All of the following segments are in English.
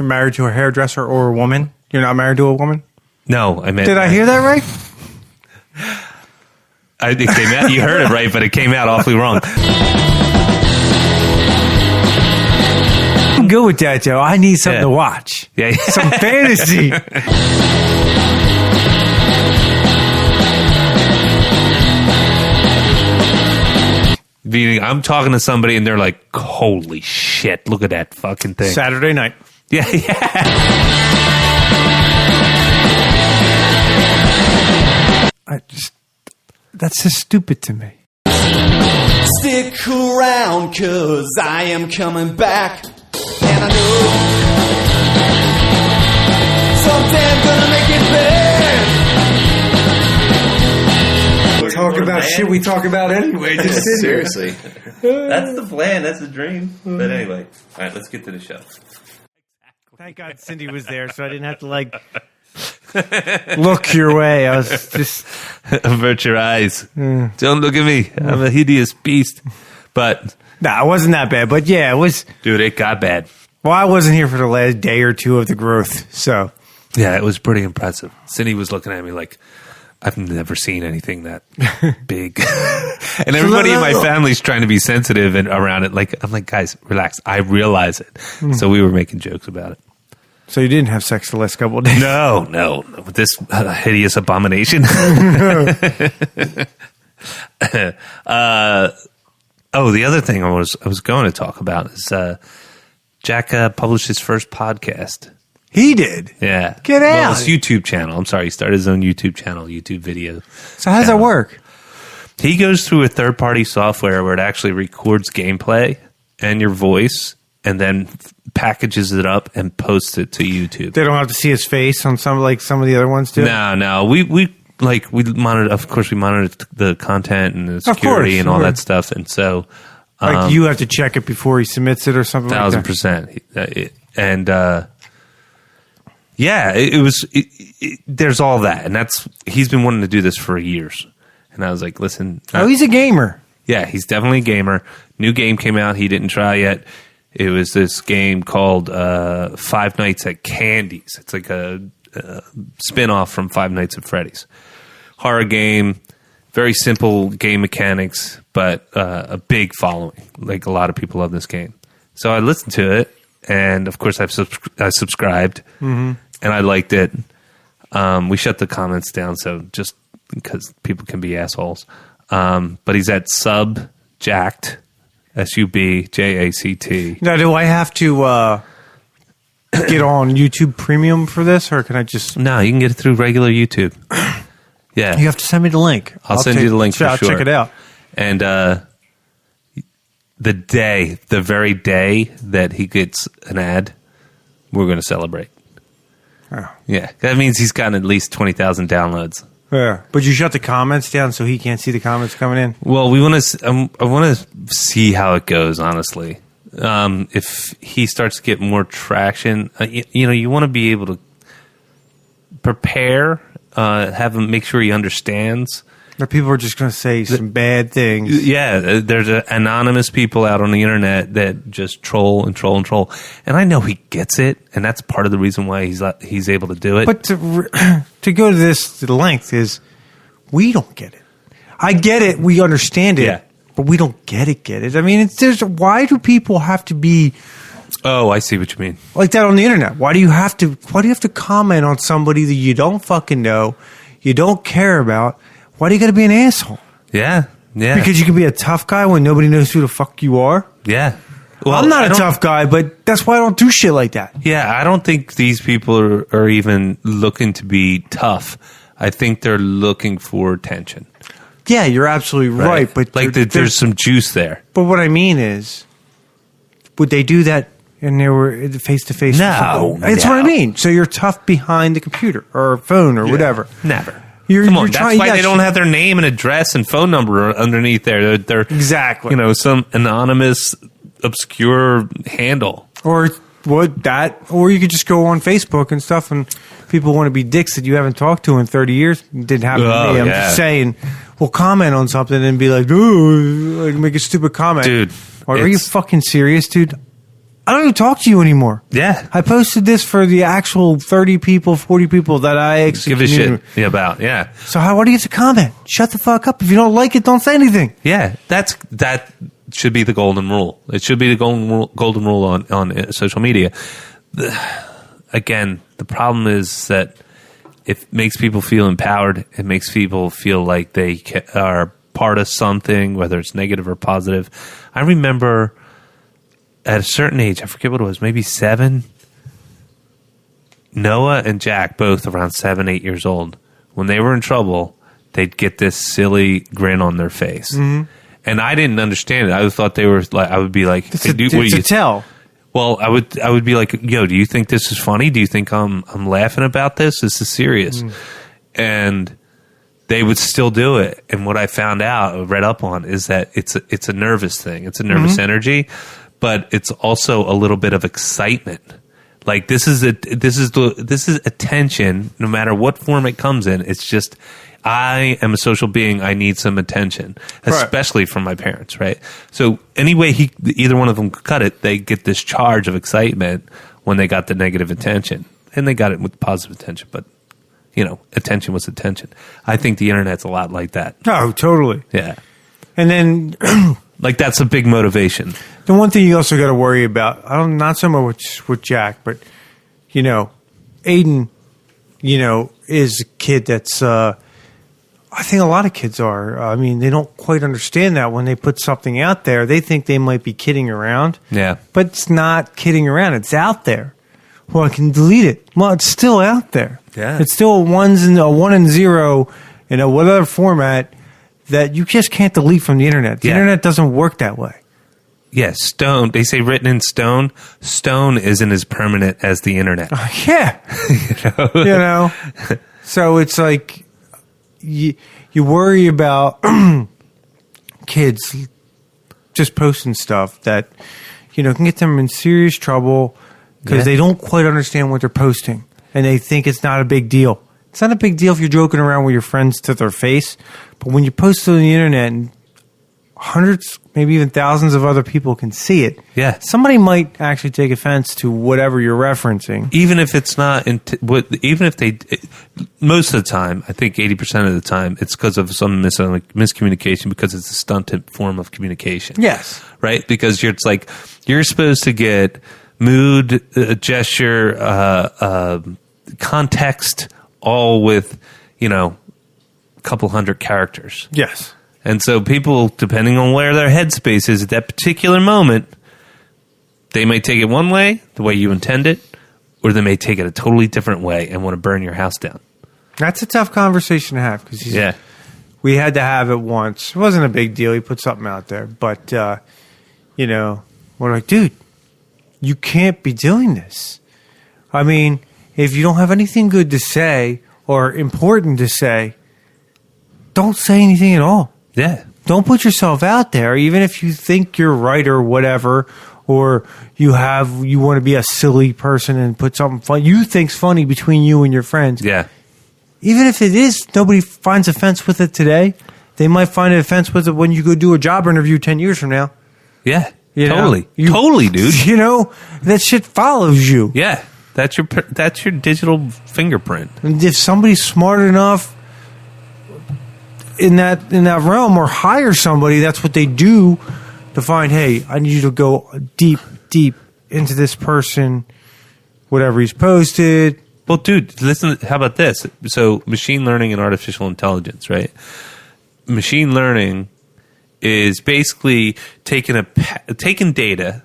married to a hairdresser or a woman. You're not married to a woman? No, I meant... Did I hear that right? It came out, you heard it right, but it came out awfully wrong. I'm good with that, Joe. I need something to watch. Yeah. Some fantasy. I'm talking to somebody and they're like, holy shit, look at that fucking thing. Saturday night. Yeah. That's just stupid to me. Stick around, 'cause I am coming back. And I know someday I'm gonna make it bad. We talk about shit we talk about anyway. Just Seriously. That's the plan. That's the dream. But anyway, all right, let's get to the show. Thank God Cindy was there, so I didn't have to look your way. I was just avert your eyes. Don't look at me. I'm a hideous beast. But it wasn't that bad. But yeah, it was. Dude, it got bad. Well, I wasn't here for the last day or two of the growth, so yeah, it was pretty impressive. Cindy was looking at me like, I've never seen anything that big. And everybody in my family's trying to be sensitive and around it. Like, I'm like, guys, relax. I realize it. So we were making jokes about it. So you didn't have sex the last couple of days? No. With this hideous abomination. The other thing I was going to talk about is Jack published his first podcast. He did? Yeah. Get out. Well, his YouTube channel. I'm sorry. He started his own YouTube channel, YouTube video. So how does that work? He goes through a third-party software where it actually records gameplay and your voice and then packages it up and posts it to YouTube. They don't have to see his face on some of the other ones too? No. We monitor, of course, we monitor the content and the security and all that stuff. And so... you have to check it before he submits it or something 1,000%. And... yeah, there's all that. And he's been wanting to do this for years. And I was like, listen. He's a gamer. Yeah, he's definitely a gamer. New game came out. He didn't try yet. It was this game called Five Nights at Candy's. It's like a spin-off from Five Nights at Freddy's. Horror game, very simple game mechanics, but a big following. Like, a lot of people love this game. So I listened to it, and of course I subscribed, and I liked it. We shut the comments down, so just because people can be assholes. But he's at Subjacked, SUBJACT. Now, do I have to get on YouTube Premium for this, or can I just... No, you can get it through regular YouTube. Yeah. You have to send me the link. I'll send you the link for sure. I'll check it out. And the very day that he gets an ad, we're going to celebrate. Oh. Yeah. That means he's gotten at least 20,000 downloads. Yeah. But you shut the comments down so he can't see the comments coming in? Well, I want to see how it goes, honestly. If he starts to get more traction, you want to be able to prepare, have him make sure he understands. Or people are just going to say some bad things. Yeah, there's anonymous people out on the internet that just troll and troll and troll. And I know he gets it, and that's part of the reason why he's able to do it. But to go to the length is, we don't get it. I get it, we understand it, yeah. But we don't get it. I mean, why do people have to be... Oh, I see what you mean. Like that on the internet. Why do you have to comment on somebody that you don't fucking know, you don't care about? Why do you got to be an asshole? Yeah. Because you can be a tough guy when nobody knows who the fuck you are? Yeah. Well, I'm not a tough guy, but that's why I don't do shit like that. Yeah, I don't think these people are even looking to be tough. I think they're looking for attention. Yeah, you're absolutely right. But there's some juice there. But what I mean is, would they do that and they were face-to-face? No. That's what I mean. So you're tough behind the computer or phone or whatever. Never. Come on, that's why they don't have their name and address and phone number underneath there. They're exactly, some anonymous, obscure handle. Or you could just go on Facebook and stuff, and people want to be dicks that you haven't talked to in 30 years. It didn't happen to me. I'm just saying, we'll comment on something and be like, ooh, make a stupid comment. Dude. Are you fucking serious, dude? I don't even talk to you anymore. Yeah. I posted this for the actual 30 people, 40 people that I actually give a shit about. Yeah. So why do you have to comment? Shut the fuck up. If you don't like it, don't say anything. Yeah. That should be the golden rule. It should be the golden rule on social media. Again, the problem is that it makes people feel empowered. It makes people feel like they are part of something, whether it's negative or positive. I remember at a certain age, I forget what it was, maybe 7, Noah and Jack, both around 7, 8 years old, when they were in trouble, they'd get this silly grin on their face. Mm-hmm. And I didn't understand it. I thought they were like, I would be like, it's a tell. Well, I would be like, yo, do you think this is funny? Do you think I'm laughing about this? This is serious. And they would still do it. And what I found out, read up on, is that it's a nervous thing. It's a nervous energy, but it's also a little bit of excitement. Like this is attention, no matter what form it comes in. It's just, I am a social being. I need some attention, especially from my parents, right? So anyway, either one of them could cut it. They get this charge of excitement when they got the negative attention, and they got it with positive attention. But attention was attention. I think the internet's a lot like that. Oh, totally. Yeah, and then like that's a big motivation. The one thing you also got to worry about, not so much with Jack, but Aiden, is a kid that's. I think a lot of kids are. I mean, they don't quite understand that when they put something out there. They think they might be kidding around. Yeah. But it's not kidding around. It's out there. Well, I can delete it. Well, it's still out there. Yeah. It's still a 1 and 0 in a whatever format that you just can't delete from the internet. The internet doesn't work that way. Yeah, stone. They say written in stone. Stone isn't as permanent as the internet. Yeah. So it's like... You worry about kids just posting stuff that can get them in serious trouble because they don't quite understand what they're posting and they think it's not a big deal. It's not a big deal if you're joking around with your friends to their face, but when you post it on the internet and hundreds, maybe even thousands of other people can see it. Yeah, somebody might actually take offense to whatever you're referencing, even if it's not. Even if they, most of the time, I think 80% of the time, it's because of some miscommunication because it's a stunted form of communication. Yes, right. Because you're supposed to get mood, gesture, context, all with a couple hundred characters. Yes. And so people, depending on where their headspace is at that particular moment, they may take it one way, the way you intend it, or they may take it a totally different way and want to burn your house down. That's a tough conversation to have because we had to have it once. It wasn't a big deal. He put something out there. But, we're like, dude, you can't be doing this. I mean, if you don't have anything good to say or important to say, don't say anything at all. Yeah. Don't put yourself out there, even if you think you're right or whatever, or you want to be a silly person and put something fun you think's funny between you and your friends. Yeah. Even if it is, nobody finds offense with it today. They might find an offense with it when you go do a job interview 10 years from now. Yeah. Totally, dude. That shit follows you. Yeah. That's your digital fingerprint. And if somebody's smart enough in that realm or hire somebody, that's what they do to find, hey, I need you to go deep into this person, whatever he's posted. Well, dude, listen, how about this? So machine learning and artificial intelligence, right? Machine learning is basically taking data,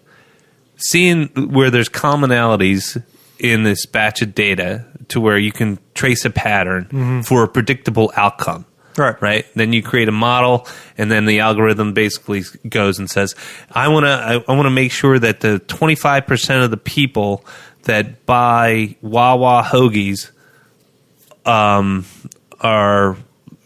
seeing where there's commonalities in this batch of data to where you can trace a pattern for a predictable outcome. Right. Then you create a model, and then the algorithm basically goes and says, I want to make sure that the 25% of the people that buy Wawa hoagies are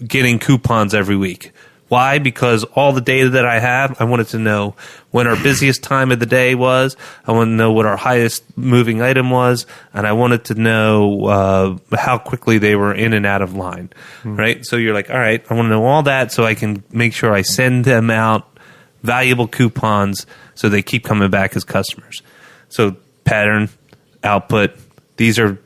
getting coupons every week. Why? Because all the data that I have, I wanted to know when our busiest time of the day was. I wanted to know what our highest moving item was, and I wanted to know how quickly they were in and out of line, right? So you're like, all right, I want to know all that so I can make sure I send them out valuable coupons so they keep coming back as customers. So pattern, output. These are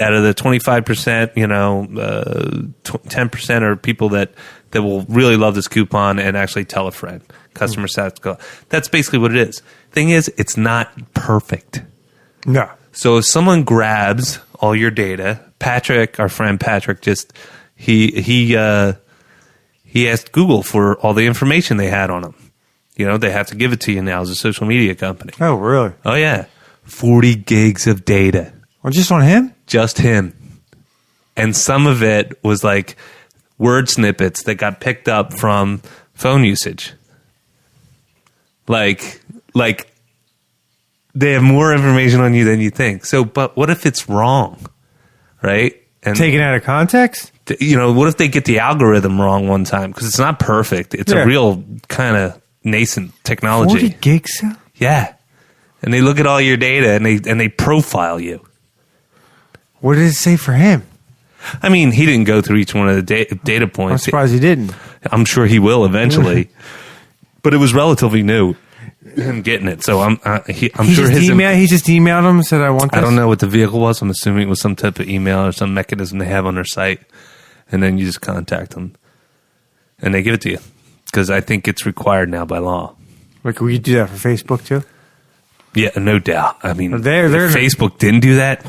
out of the 25%, 10% are people that will really love this coupon and actually tell a friend. Customer satisfaction. That's basically what it is. Thing is, it's not perfect. No. So if someone grabs all your data, Patrick, our friend Patrick, he asked Google for all the information they had on him. They have to give it to you now as a social media company. Oh, really? Oh, yeah. 40 gigs of data. Well, just on him? Just him. And some of it was like word snippets that got picked up from phone usage. Like they have more information on you than you think. So, but what if it's wrong, right? And taken out of context? What if they get the algorithm wrong one time? Because it's not perfect. It's a real kind of nascent technology. 40 gigs? Yeah. And they look at all your data and they profile you. What did it say for him? I mean, he didn't go through each one of the data points. I'm surprised he didn't. I'm sure he will eventually. But it was relatively new, him getting it. So I'm sure he just emailed him and said, I want this. I don't know what the vehicle was. I'm assuming it was some type of email or some mechanism they have on their site. And then you just contact them. And they give it to you. Because I think it's required now by law. Like, will you do that for Facebook too? Yeah, no doubt. I mean, if Facebook didn't do that,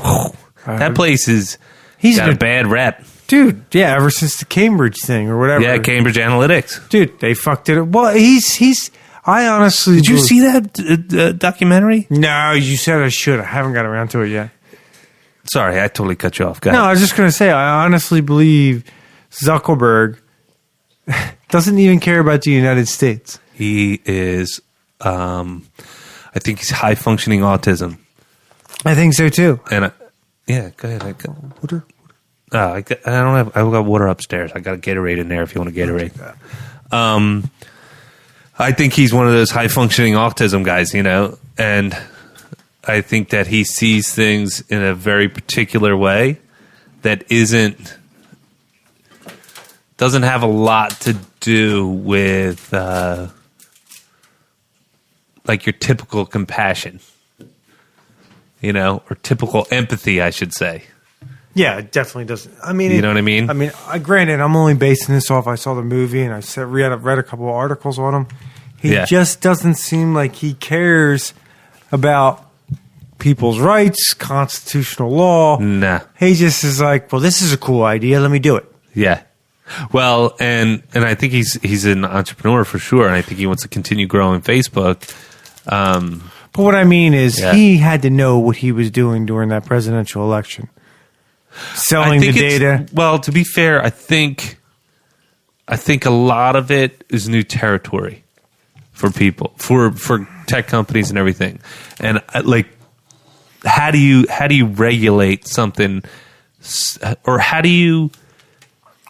that place he's got a bad rep. Dude, yeah, ever since the Cambridge thing or whatever. Yeah, Cambridge Analytics. Dude, they fucked it up. Well, I honestly... Did you see that documentary? No, you said I should. I haven't got around to it yet. Sorry, I totally cut you off. Go No, ahead. I was just going to say, I honestly believe Zuckerberg doesn't even care about the United States. He is, I think he's high-functioning autism. I think so, too. And, yeah, go ahead. Water? I got water upstairs. I got a Gatorade in there if you want a Gatorade. I think he's one of those high-functioning autism guys, and I think that he sees things in a very particular way that doesn't have a lot to do with like your typical compassion, or typical empathy, I should say. Yeah, it definitely doesn't. I mean, you know what I mean? I mean, granted, I'm only basing this off. I saw the movie and I read a couple of articles on him. He just doesn't seem like he cares about people's rights, constitutional law. Nah. He just is like, well, this is a cool idea. Let me do it. Yeah. Well, and I think he's an entrepreneur for sure, and I think he wants to continue growing Facebook. But what I mean is he had to know what he was doing during that presidential election. Selling the data. Well, to be fair, I think a lot of it is new territory for people, for tech companies and everything. And like, how do you regulate something, or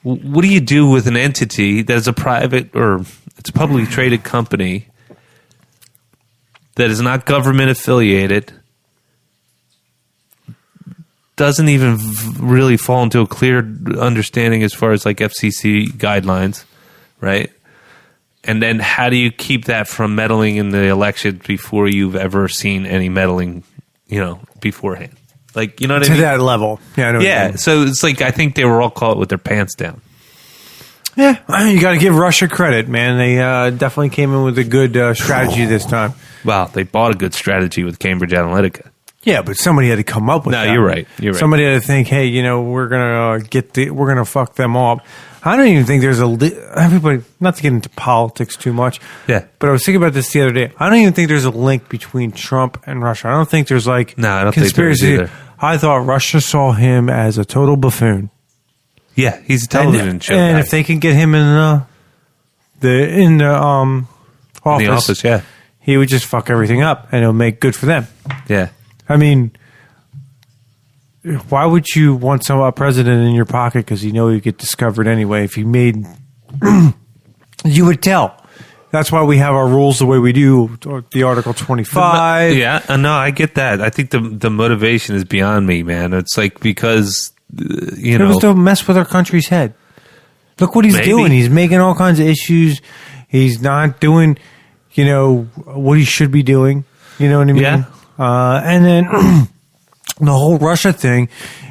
what do you do with an entity that is a private or it's a publicly traded company that is not government affiliated? Doesn't even really fall into a clear understanding as far as like FCC guidelines, right? And then how do you keep that from meddling in the election before you've ever seen any meddling, beforehand? Like, you know what I mean? To that level. Yeah, I know. Yeah, so it's like I think they were all caught with their pants down. Yeah, you got to give Russia credit, man. They definitely came in with a good strategy this time. Wow, they bought a good strategy with Cambridge Analytica. Yeah, but somebody had to come up with that. No, you're right. Somebody had to think, hey, we're gonna fuck them up. I don't even think there's everybody. Not to get into politics too much. Yeah, but I was thinking about this the other day. I don't even think there's a link between Trump and Russia. I don't think there's like I don't conspiracy. Think there is either. I thought Russia saw him as a total buffoon. Yeah, he's a television show. And guy. if they can get him in the office, yeah, he would just fuck everything up, and it'll make good for them. Yeah. I mean, why would you want a president in your pocket? Because you get discovered anyway. If you made, you would tell. That's why we have our rules the way we do. The Article 25. Yeah, no, I get that. I think the motivation is beyond me, man. It's like because it was to mess with our country's head. Look what he's doing. He's making all kinds of issues. He's not doing, what he should be doing. You know what I mean? Yeah. And then the whole Russia thing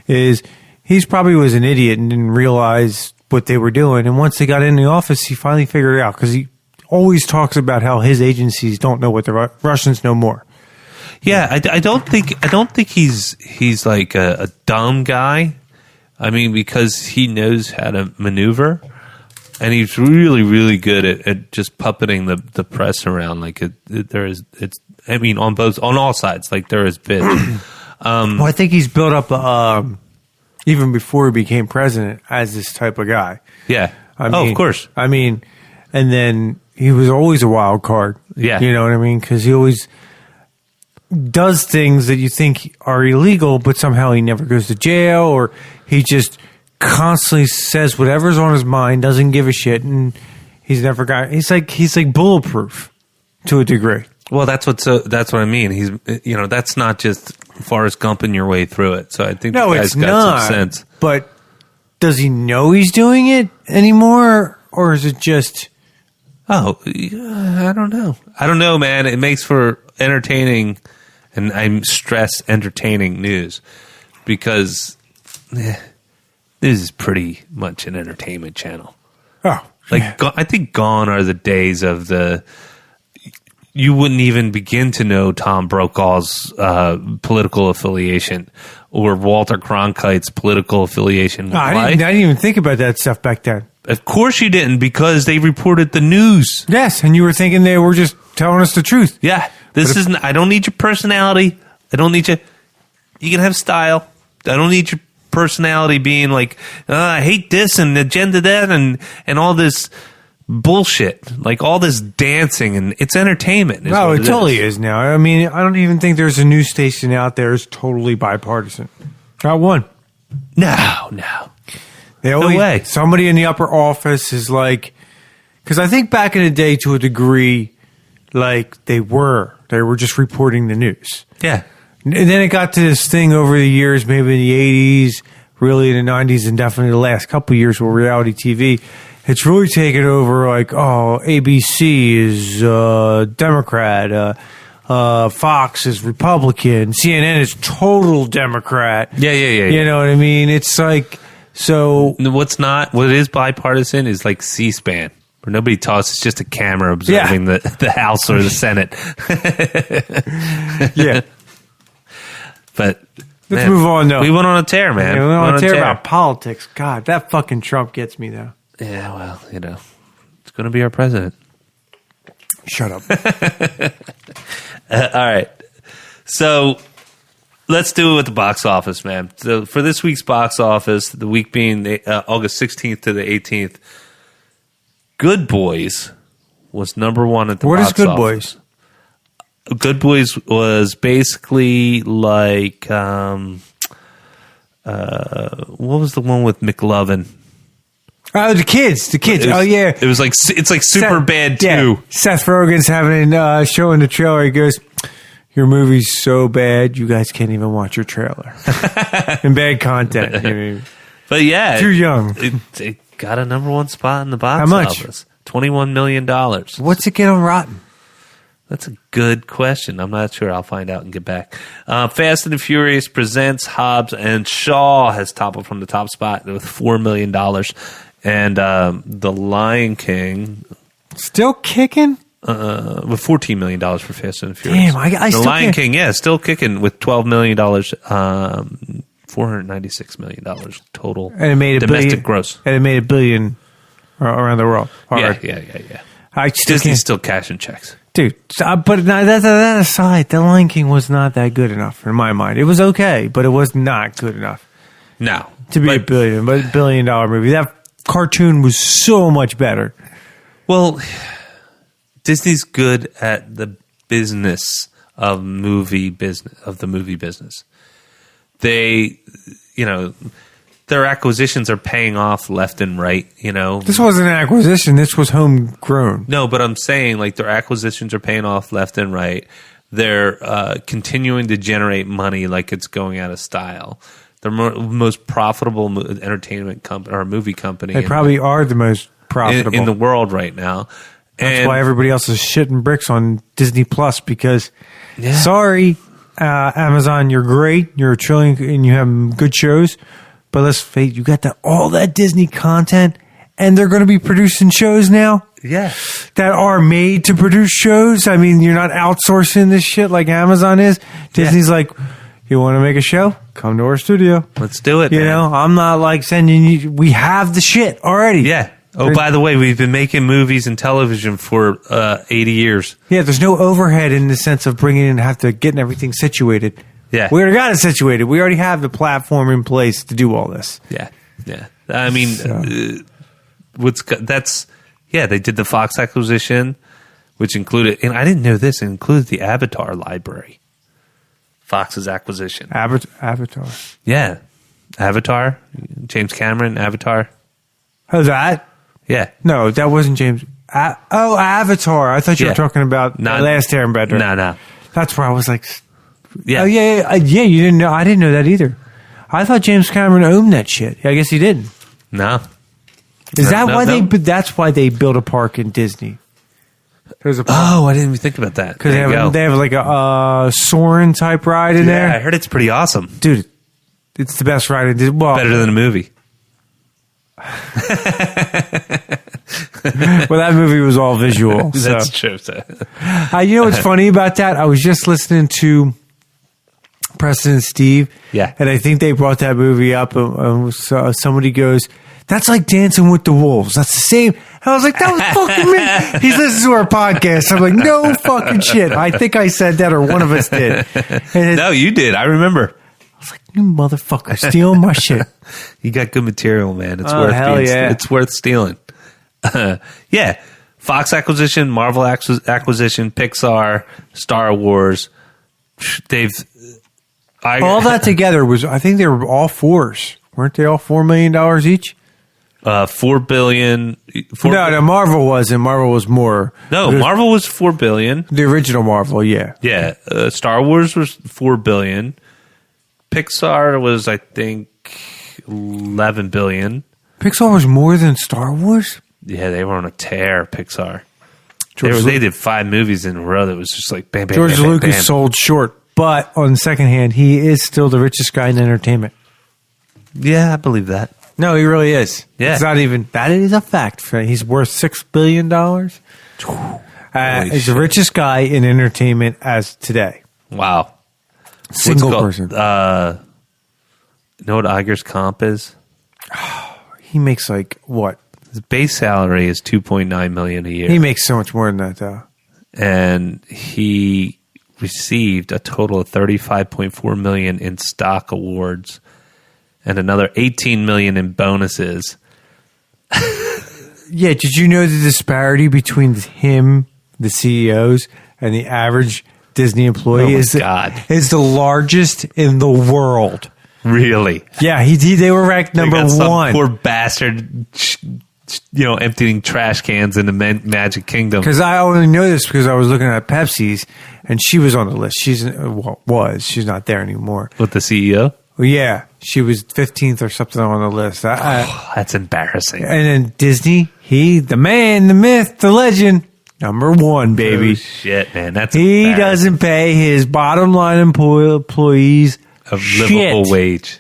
is he's probably was an idiot and didn't realize what they were doing. And once they got in the office, he finally figured it out because he always talks about how his agencies don't know what the Russians know more. Yeah, I don't think he's like a dumb guy. I mean, because he knows how to maneuver, and he's really, really good at just puppeting the press around. Like I mean, on all sides. Like there is bit. Well, I think he's built up even before he became president as this type of guy. Yeah. I mean, of course. I mean, and then he was always a wild card. Yeah. You know what I mean? Because he always does things that you think are illegal, but somehow he never goes to jail, or he just constantly says whatever's on his mind, doesn't give a shit, and he's like bulletproof to a degree. Well, that's what I mean. He's that's not just Forrest Gumping your way through it. So I think No, the guy's it's got not. some sense. But does he know he's doing it anymore, or is it just? Oh, I don't know. I don't know, man. It makes for entertaining, and I stress entertaining news, because this is pretty much an entertainment channel. Oh, Like, I think gone are the days of you wouldn't even begin to know Tom Brokaw's political affiliation or Walter Cronkite's political affiliation. No, I didn't even think about that stuff back then. Of course you didn't, because they reported the news. Yes, and you were thinking they were just telling us the truth. Yeah, I don't need your personality. I don't need you. You can have style. I don't need your personality being like, I hate this and agenda that and all this bullshit, like all this dancing, and it's entertainment. No, it totally is now. I mean, I don't even think there's a news station out there that's totally bipartisan. Not one. No. They always, No way. Somebody in the upper office is like, because I think back in the day, to a degree, like they were just reporting the news. Yeah. And then it got to this thing over the years, maybe in the 80s, really in the 90s, and definitely the last couple of years with reality TV. It's really taken over, like, ABC is Democrat, Fox is Republican, CNN is total Democrat. Yeah. You know what I mean? It's like, so... What is bipartisan is like C-SPAN, where nobody talks, it's just a camera observing the House or the Senate. Yeah. But... Let's move on, though. We went on a tear, man. Yeah, we went on a tear about politics. God, that fucking Trump gets me, though. Yeah, well, it's going to be our president. Shut up. All right. So let's do it with the box office, man. So for this week's box office, the week being August 16th to the 18th, Good Boys was number one at the box office. What is Good Boys? Good Boys was basically like, what was the one with McLovin? Oh, the kids. Yeah. It was like, it's like Superbad 2. Yeah. Seth Rogen's having a show in the trailer. He goes, your movie's so bad, you guys can't even watch your trailer. And bad content. I mean, but yeah. Too young. It got a number one spot in the box How much? office. $21 million. What's it get on Rotten? That's a good question. I'm not sure. I'll find out and get back. Fast and the Furious presents Hobbs and Shaw has toppled from the top spot with $4 million. And The Lion King... Still kicking? with $14 million for Fast and the Furious. Damn, I The still Lion can't... King, yeah, still kicking with $12 million, $496 million total And it made domestic gross. And it made $1 billion around the world. Yeah. Disney's still cashing checks. Dude, but that aside, The Lion King was not that good enough in my mind. It was okay, but it was not good enough. No. To be $1 billion movie. That cartoon was so much better. Well, Disney's good at the business of the movie business. They, their acquisitions are paying off left and right, This wasn't an acquisition. This was homegrown. No, but I'm saying, like, their acquisitions are paying off left and right. They're continuing to generate money like it's going out of style. They're most profitable entertainment company or movie company. They probably are the most profitable in the world right now. That's why everybody else is shitting bricks on Disney Plus because, sorry, Amazon, you're great. You're chilling and you have good shows. But let's face it, you got all that Disney content, and they're going to be producing shows now. Yeah. That are made to produce shows. I mean, you're not outsourcing this shit like Amazon is. Disney's like, you want to make a show? Come to our studio. Let's do it, You man. know, I'm not like sending you. We have the shit already. Yeah. Oh, by the way, we've been making movies and television for 80 years. Yeah, there's no overhead in the sense of bringing in and getting everything situated. Yeah. We already got it situated. We already have the platform in place to do all this. Yeah. Yeah. I mean, they did the Fox acquisition, which included, and I didn't know this, it included the Avatar library. Fox's acquisition. Avatar. Yeah. Avatar. James Cameron, Avatar. Oh, that? Yeah. No, that wasn't James. Avatar. I thought you were talking about The Last Airbender. No. That's where I was like, Yeah. oh, yeah. You didn't know. I didn't know that either. I thought James Cameron owned that shit. I guess he didn't. No. Is that why no. that's why they built a park in Disney? There's a park. Oh, I didn't even think about that. Because they have like a Soarin' type ride in there. I heard it's pretty awesome. Dude, it's the best ride in Disney. Well, Better than a movie. Well, that movie was all visual. So. That's true. You know what's funny about that? I was just listening to Preston and Steve. Yeah. And I think they brought that movie up. And somebody goes, that's like Dancing with the Wolves. That's the same. I was like, that was fucking me. He listens to our podcast. I'm like, no fucking shit. I think I said that or one of us did. No, you did. I remember. I was like, you motherfucker, stealing my shit. You got good material, man. It's It's worth stealing. Yeah. Fox acquisition, Marvel acquisition, Pixar, Star Wars. All that together was, I think they were all fours. Weren't they all $4 million each? $4 billion. No, Marvel wasn't. Marvel was more. No, Marvel was $4 billion. The original Marvel, yeah. Yeah. Star Wars was $4 billion. Pixar was, I think, $11 billion. Pixar was more than Star Wars? Yeah, they were on a tear, Pixar. They did 5 movies in a row that was just like bam, bam, George bam, bam, Lucas bam. sold short, but on the second hand, he is still the richest guy in entertainment. Yeah, I believe that. No, he really is. Yeah. It's not even, that is a fact. He's worth $6 billion. He's the richest guy in entertainment as today. Wow. Single person. You know what Iger's comp is? He makes like what? His base salary is $2.9 million a year. He makes so much more than that, though. And he received a total of $35.4 million in stock awards and another $18 million in bonuses. Yeah, did you know the disparity between him, the CEOs, and the average Disney employee is the largest in the world? Really? Yeah, they were ranked number one. Poor bastard, emptying trash cans in the Magic Kingdom. Because I only know this because I was looking at Pepsi's, and she was on the list. She's not there anymore. With the CEO? Well, yeah, she was 15th or something on the list. That's embarrassing. And then Disney, the man, the myth, the legend, number one, baby. Oh, shit, man, that's he doesn't pay his bottom line employees a livable wage.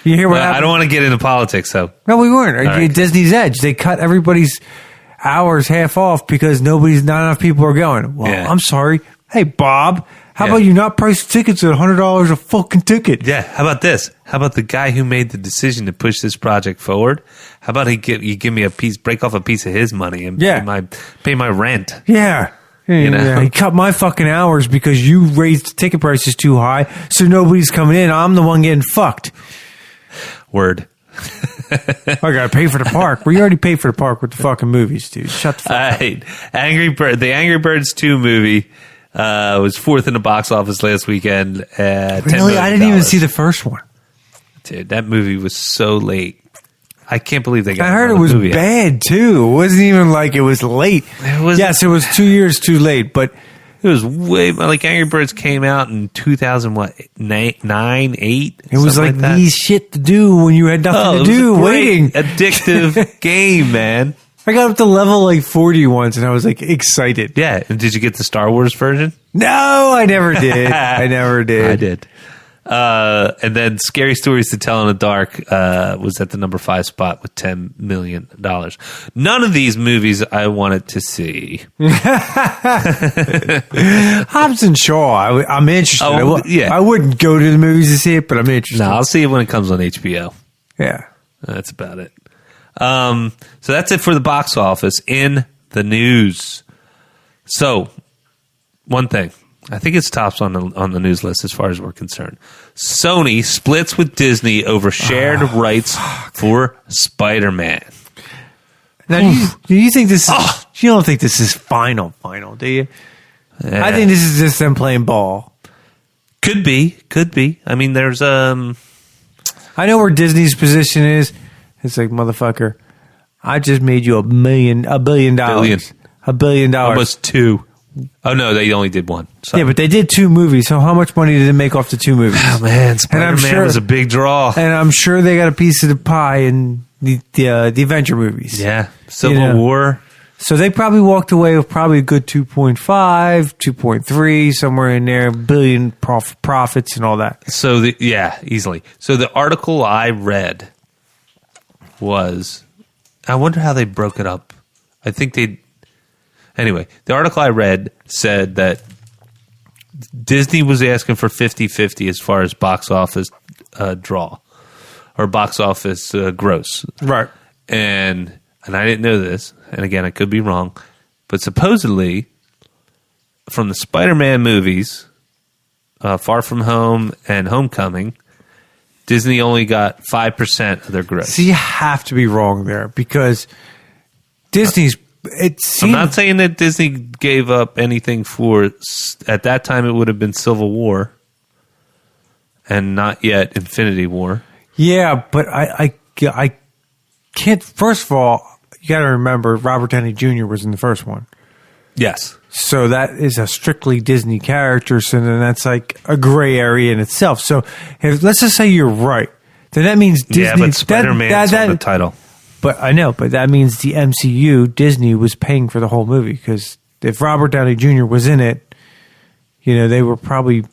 You hear what happened? I don't want to get into politics, though. No, we weren't. Right. Disney's Edge. They cut everybody's hours half off because not enough people are going. Well, yeah. I'm sorry. Hey, Bob, how about you not price tickets at $100 a fucking ticket? Yeah. How about this? How about the guy who made the decision to push this project forward? How about you give me break off a piece of his money and pay my rent? Yeah. He cut my fucking hours because you raised ticket prices too high, so nobody's coming in. I'm the one getting fucked. Word. I gotta pay for the park. We already paid for the park with the fucking movies, dude. Shut the fuck up. The Angry Birds 2 movie was 4th in the box office last weekend. Really? I didn't even see the first one. Dude, that movie was so late. I can't believe they got I heard it was bad, too. It wasn't even like it was late. Yes, it was 2 years too late, but... It was way... Like, Angry Birds came out in 2009, 8? It was like the shit to do when you had nothing to do, waiting. Addictive game, man. I got up to level like 40 once, and I was like excited. Yeah. And did you get the Star Wars version? No, I never did. I never did. I did. And then Scary Stories to Tell in the Dark was at the number 5 spot with $10 million. None of these movies I wanted to see. Hobbs and Shaw, I'm interested. I wouldn't go to the movies to see it, but I'm interested. No, I'll see it when it comes on HBO. Yeah. That's about it. So that's it for the box office. In the news. So, one thing. I think it's tops on the news list as far as we're concerned. Sony splits with Disney over shared rights for Spider-Man. Now, do you think this is... You don't think this is final, do you? I think this is just them playing ball. Could be. I mean, there's... I know where Disney's position is. It's like, motherfucker, I just made you $1 billion. $1 billion. Almost 2. Oh, no, they only did 1. Sorry. Yeah, but they did 2 movies. So how much money did they make off the 2 movies? Oh, man, Spider-Man was a big draw. And I'm sure they got a piece of the pie in the Avenger movies. Yeah, Civil War. So they probably walked away with probably a good 2.5, 2.3, somewhere in there, billion profits and all that. So, easily. So the article I read was, I wonder how they broke it up. I think anyway, the article I read said that Disney was asking for 50-50 as far as box office draw or box office gross. Right. And I didn't know this, and again, I could be wrong, but supposedly from the Spider-Man movies, Far From Home and Homecoming, Disney only got 5% of their gross. So you have to be wrong there because Disney's... I'm not saying that Disney gave up anything for... At that time, it would have been Civil War and not yet Infinity War. Yeah, but I can't... First of all, you got to remember Robert Downey Jr. was in the first one. Yes. So that is a strictly Disney character, so then that's like a gray area in itself. So let's just say you're right. Then that means Disney... Yeah, but Spider-Man's on the title. But I know, but that means the MCU, Disney, was paying for the whole movie because if Robert Downey Jr. was in it, they were probably...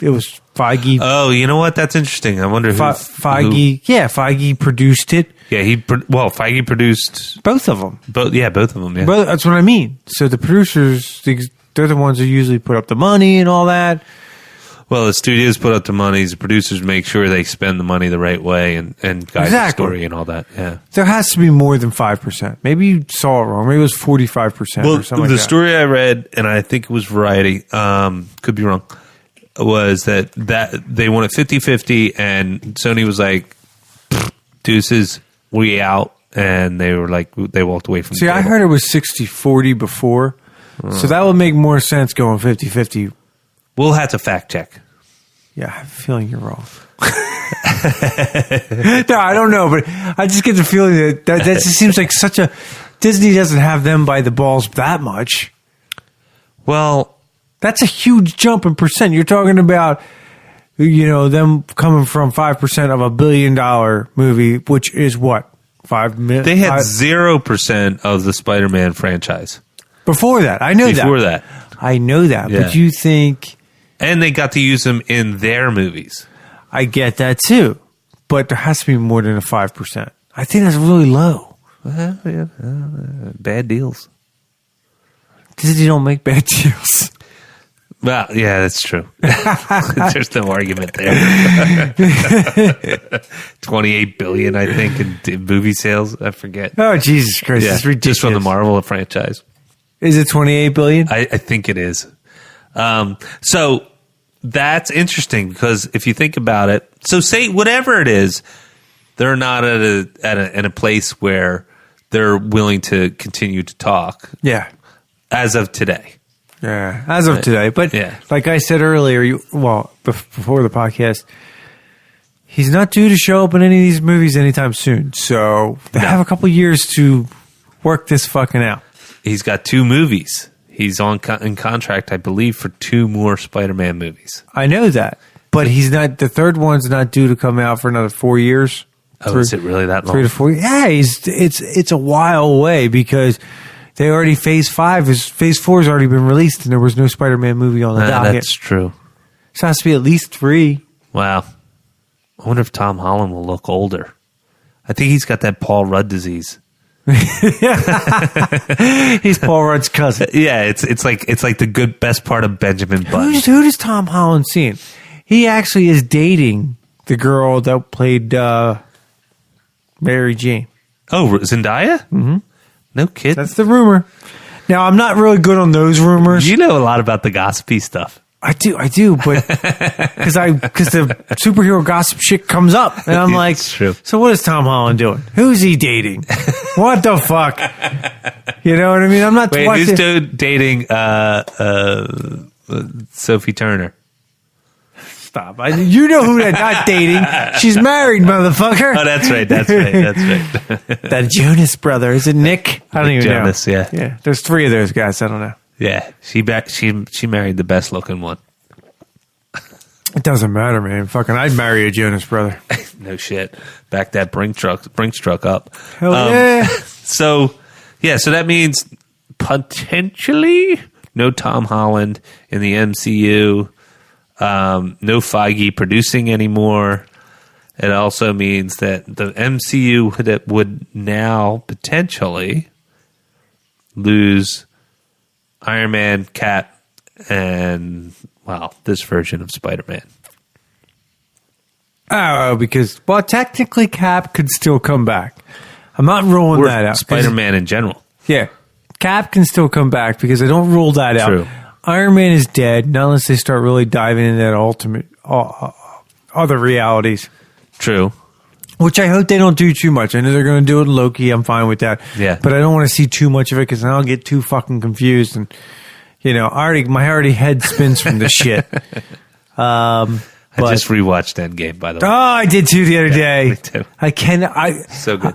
It was Feige. Oh, you know what? That's interesting. I wonder who... Feige. Yeah, Feige produced it. Yeah, Feige produced... Both of them. Both of them, yeah. That's what I mean. So the producers, they're the ones who usually put up the money and all that. Well, the studios put up the money. The producers make sure they spend the money the right way and guide the story and all that. Yeah, there has to be more than 5%. Maybe you saw it wrong. Maybe it was 45% or something like that. The story I read, and I think it was Variety, could be wrong, was that they wanted 50-50, and Sony was like, deuces, we out. And they were like, they walked away from the table. I heard it was 60-40 before. So that would make more sense going 50-50. We'll have to fact check. Yeah, I have a feeling you're wrong. No, I don't know, but I just get the feeling that just seems like such a... Disney doesn't have them by the balls that much. Well... That's a huge jump in percent. You're talking about, them coming from 5% of $1 billion movie, which is what? 5 million? They had 0% of the Spider-Man franchise. Before that. I know that. Before that. I know that. Yeah. But you think... And they got to use them in their movies. I get that too. But there has to be more than a 5%. I think that's really low. Bad deals. Disney don't make bad deals. Well, yeah, that's true. There's no argument there. $28 billion, I think, in movie sales. I forget. Oh, Jesus Christ. Yeah, it's ridiculous. Just from the Marvel franchise. Is it $28 billion? I think it is. So that's interesting because if you think about it, so say whatever it is, they're not in a place where they're willing to continue to talk. Yeah. As of today. Yeah, as of today. But like I said earlier, before the podcast, he's not due to show up in any of these movies anytime soon. So they have a couple years to work this fucking out. He's got 2 movies. He's in contract, I believe, for 2 more Spider-Man movies. I know that. But he's not. The third one's not due to come out for another 4 years. Oh, is it really that long? 3 to 4. Yeah, it's a while away because they already phase 4 has already been released and there was no Spider-Man movie on the docket. That's true. So it has to be at least 3. Wow. I wonder if Tom Holland will look older. I think he's got that Paul Rudd disease. He's Paul Rudd's cousin. Yeah, it's like the best part of Benjamin Button. Who does Tom Holland see? He actually is dating the girl that played Mary Jane. Oh, Zendaya? Mm-hmm. No kidding. That's the rumor. Now, I'm not really good on those rumors. You know a lot about the gossipy stuff. I do, but because the superhero gossip shit comes up, and I'm like, it's true. So what is Tom Holland doing? Who's he dating? What the fuck? You know what I mean? I'm not. Wait, who's dating Sophie Turner? Stop! You know who they're not dating? She's married, motherfucker. Oh, that's right. That Jonas brother, is it Nick? I don't even Jonas, know. Yeah. There's 3 of those guys. I don't know. Yeah, she married the best looking one. It doesn't matter, man. Fucking, I'd marry a Jonas brother. No shit. Back that Brinks truck up. Hell yeah. So that means potentially no Tom Holland in the MCU. No Feige producing anymore. It also means that the MCU would now potentially lose Iron Man, Cap, and, well, this version of Spider-Man. Oh, because, well, technically Cap could still come back. I'm not ruling that out. Spider-Man in general. Yeah. Cap can still come back because I don't rule that True. out. Iron Man is dead, not unless they start really diving into that ultimate other realities. True. Which I hope they don't do too much. I know they're going to do it in Loki. I'm fine with that. Yeah. But I don't want to see too much of it because then I'll get too fucking confused. And, you know, my head spins from this shit. I just rewatched Endgame, by the way. Oh, I did too the other day. Me too. So good.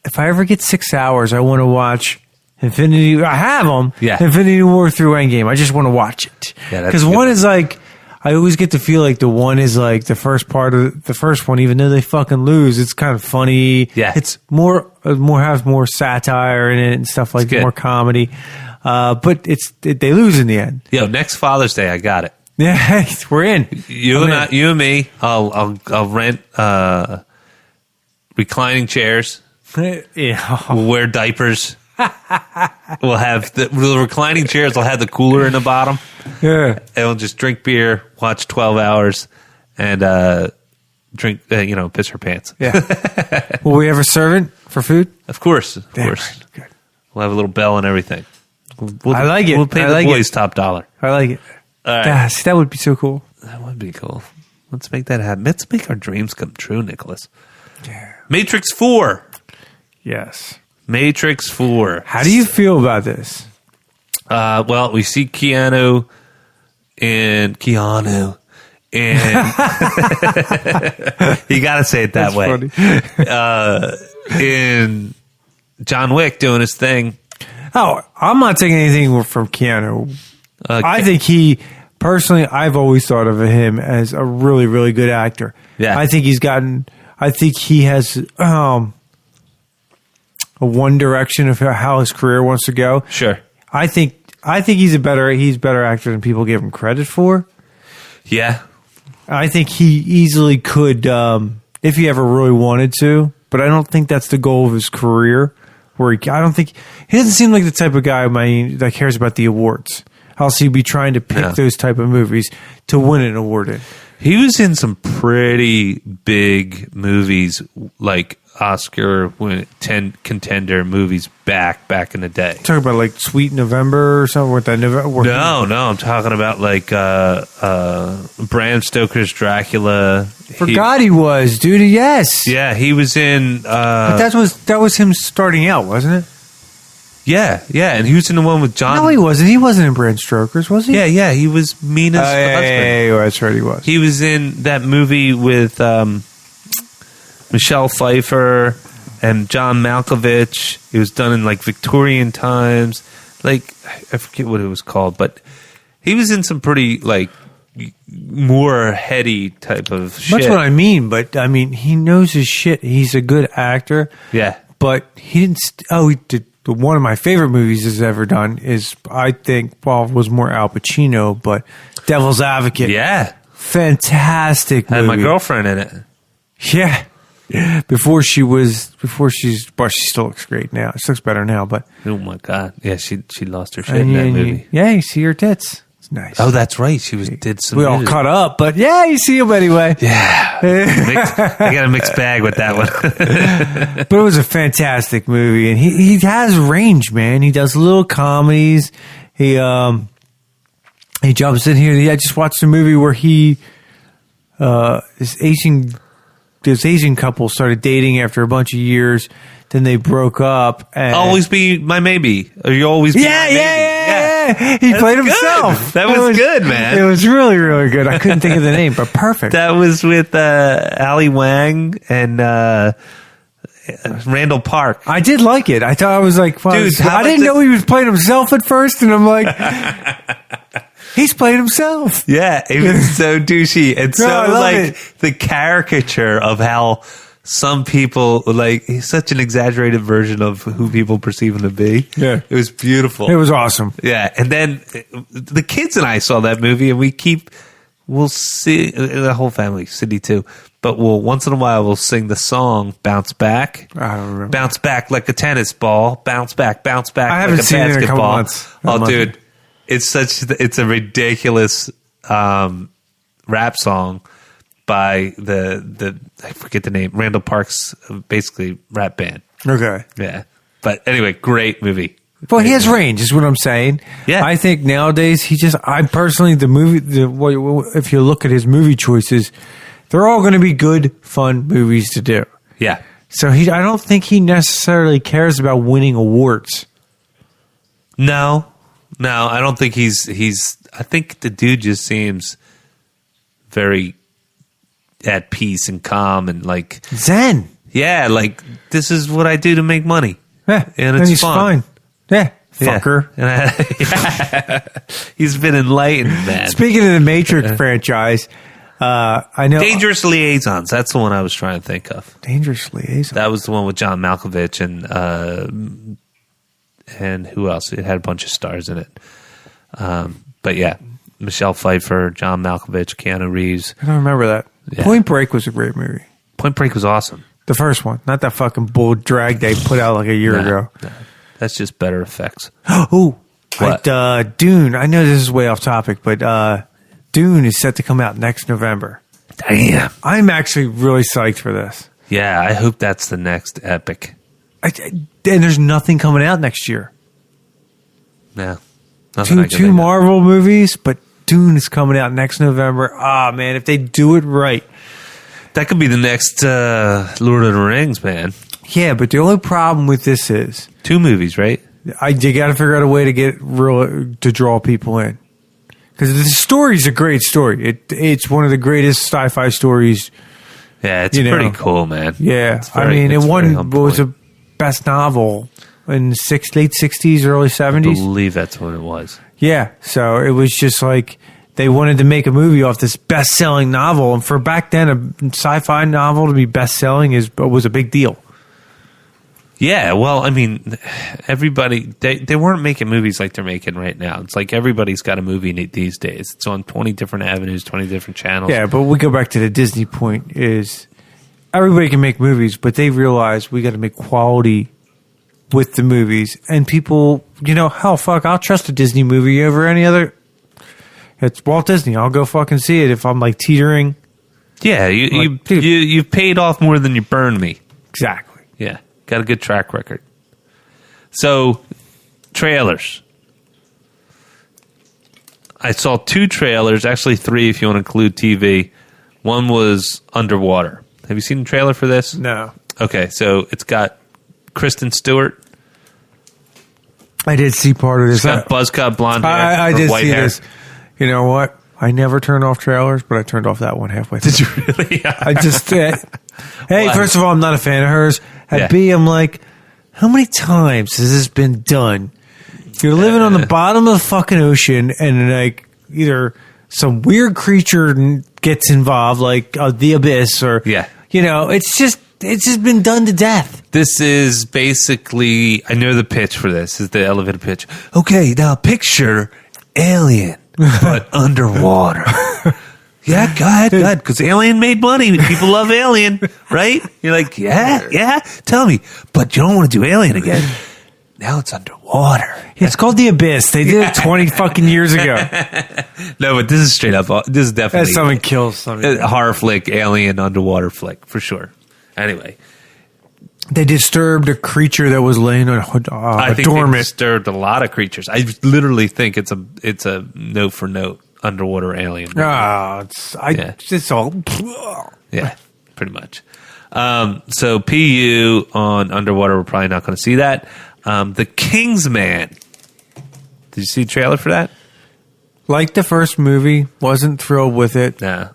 If I ever get 6 hours, I want to watch Infinity. I have them. Yeah. Infinity War through Endgame. I just want to watch it. Yeah, that's because good. one is like, I always get to feel like the one is like the first part of the first one, even though they fucking lose. It's kind of funny. Yeah. It's has more satire in it and stuff like more comedy. But they lose in the end. Yo, next Father's Day, I got it. Yeah, we're in. You and me. I'll rent reclining chairs. Yeah. We'll wear diapers. We'll have the reclining chairs. Will have the cooler in the bottom. Yeah. And we'll just drink beer, watch 12 hours, and drink. Piss our pants. Yeah. Will we have a servant for food? Of course. Damn right. Good. We'll have a little bell and everything. I like it. We'll pay the boys top dollar. I like it. All right. That would be so cool. That would be cool. Let's make that happen. Let's make our dreams come true, Nicholas. Yeah. Matrix 4. Yes. Matrix 4. How do you feel about this? Well, we see Keanu, and you got to say it that way. In John Wick doing his thing. Oh, I'm not taking anything from Keanu. I think I've always thought of him as a really, really good actor. Yeah. I think he has a one direction of how his career wants to go. Sure. I think he's better actor than people give him credit for. Yeah. I think he easily could, if he ever really wanted to, but I don't think that's the goal of his career. I don't think he doesn't seem like the type of guy that cares about the awards. Else he'd be trying to pick those type of movies to win an award in. He was in some pretty big movies, like Oscar contender movies back in the day. Talking about like Sweet November or something with that November. No, I'm talking about like Bram Stoker's Dracula. Forgot he was, dude. Yes. Yeah, he was in. But that was him starting out, wasn't it? Yeah, and he was in the one with John. No, he wasn't. He wasn't in Bram Stoker's, was he? Yeah, he was Mina's husband. Yeah, that's right, he was. He was in that movie with Michelle Pfeiffer and John Malkovich. It was done in like Victorian times. Like, I forget what it was called, but he was in some pretty like more heady type of shit. That's what I mean. But I mean, he knows his shit. He's a good actor. Yeah. But he didn't. He did. One of my favorite movies he's ever done is, I think, was more Al Pacino, but Devil's Advocate. Yeah. Fantastic movie. Had my girlfriend in it. Yeah. But she still looks great now. She looks better now, but. Oh my God. Yeah, she lost her shit in that movie. You see her tits. It's nice. Oh, that's right. Did some. We all cut up, but yeah, you see them anyway. Yeah. I got a mixed bag with that one. But it was a fantastic movie, and he has range, man. He does little comedies. He jumps in here. I just watched a movie where this Asian couple started dating after a bunch of years. Then they broke up. And Always be my maybe. Or you always be my maybe. Yeah. He played himself. That was good, man. It was really, really good. I couldn't think of the name, but perfect. That was with Ali Wang and Randall Park. I did like it. I thought I was like, well, dude, I didn't know he was playing himself at first, and I'm like, he's playing himself. Yeah, it was so douchey and so the caricature of how some people he's such an exaggerated version of who people perceive him to be. Yeah, it was beautiful. It was awesome. Yeah, and then the kids and I saw that movie, and we'll see the whole family, Cindy too. But once in a while we'll sing the song "Bounce Back." I don't remember. Bounce back like a tennis ball. Bounce back. I haven't seen it in a couple months. Oh, dude, it's a ridiculous rap song by the I forget the name, Randall Park's basically rap band. Okay. Yeah. But anyway, great movie. Well, he has range, is what I'm saying. Yeah. I think nowadays I personally, if you look at his movie choices, they're all going to be good, fun movies to do. Yeah. So I don't think he necessarily cares about winning awards. No, I don't think he's I think the dude just seems very at peace and calm and like zen. Yeah, like this is what I do to make money. Yeah, and it's he's fun. Fine. Yeah, fucker. Yeah. He's been enlightened, man. Speaking of the Matrix franchise, I know Dangerous Liaisons. That's the one I was trying to think of. Dangerous Liaisons. That was the one with John Malkovich and who else? It had a bunch of stars in it. But yeah, Michelle Pfeiffer, John Malkovich, Keanu Reeves. I don't remember that. Yeah. Point Break was a great movie. Point Break was awesome. The first one, not that fucking bull drag they put out like a year ago. No. That's just better effects. Oh, what? Dune. I know this is way off topic, but Dune is set to come out next November. Damn. I'm actually really psyched for this. Yeah, I hope that's the next epic. And there's nothing coming out next year. No. Two Marvel movies, but Dune is coming out next November. Ah, man, if they do it right. That could be the next Lord of the Rings, man. Yeah, but the only problem with this is 2 movies, right? You got to figure out a way to get to draw people in, because the story's a great story. It's one of the greatest sci-fi stories. Yeah, it's pretty cool, man. Yeah, it won was a best novel in the late 60s, early 70s. I believe that's what it was. Yeah, so it was just like they wanted to make a movie off this best-selling novel, and for back then, a sci-fi novel to be best-selling was a big deal. Yeah, well, I mean, everybody, they weren't making movies like they're making right now. It's like everybody's got a movie these days. It's on 20 different avenues, 20 different channels. Yeah, but we go back to the Disney point is everybody can make movies, but they realize we got to make quality with the movies. And people, hell, fuck, I'll trust a Disney movie over any other. It's Walt Disney. I'll go fucking see it if I'm like teetering. Yeah, you've paid off more than you burned me. Exactly. Yeah. Got a good track record. So, trailers. I saw 2 trailers, actually 3 if you want to include TV. One was Underwater. Have you seen the trailer for this? No. Okay, so it's got Kristen Stewart. I did see part of this. It's got buzz cut blonde hair. I did white see hair. this. You know what? I never turn off trailers, but I turned off that one halfway through. Did you really? I just, hey, What? First of all, I'm not a fan of hers. At B, I'm like, how many times has this been done? You're living on the bottom of the fucking ocean and like either some weird creature gets involved, like the Abyss, or it's just been done to death. This is basically, I know the pitch for this is the elevator pitch. Okay, now picture Alien, but underwater. Yeah, go ahead, because Alien made money. People love Alien, right? You're like, yeah, tell me. But you don't want to do Alien again. Now it's underwater. It's called The Abyss. They did it 20 fucking years ago. No, but this is straight up. This is definitely... Someone kills somebody. A horror flick, Alien, underwater flick, for sure. Anyway. They disturbed a creature that was laying on I think dormant. they disturbed a lot of creatures. I literally think it's a note for note underwater alien. It's all... Yeah, pretty much. So PU on underwater, we're probably not going to see that. The Kingsman. Did you see the trailer for that? Like the first movie, wasn't thrilled with it. Nah.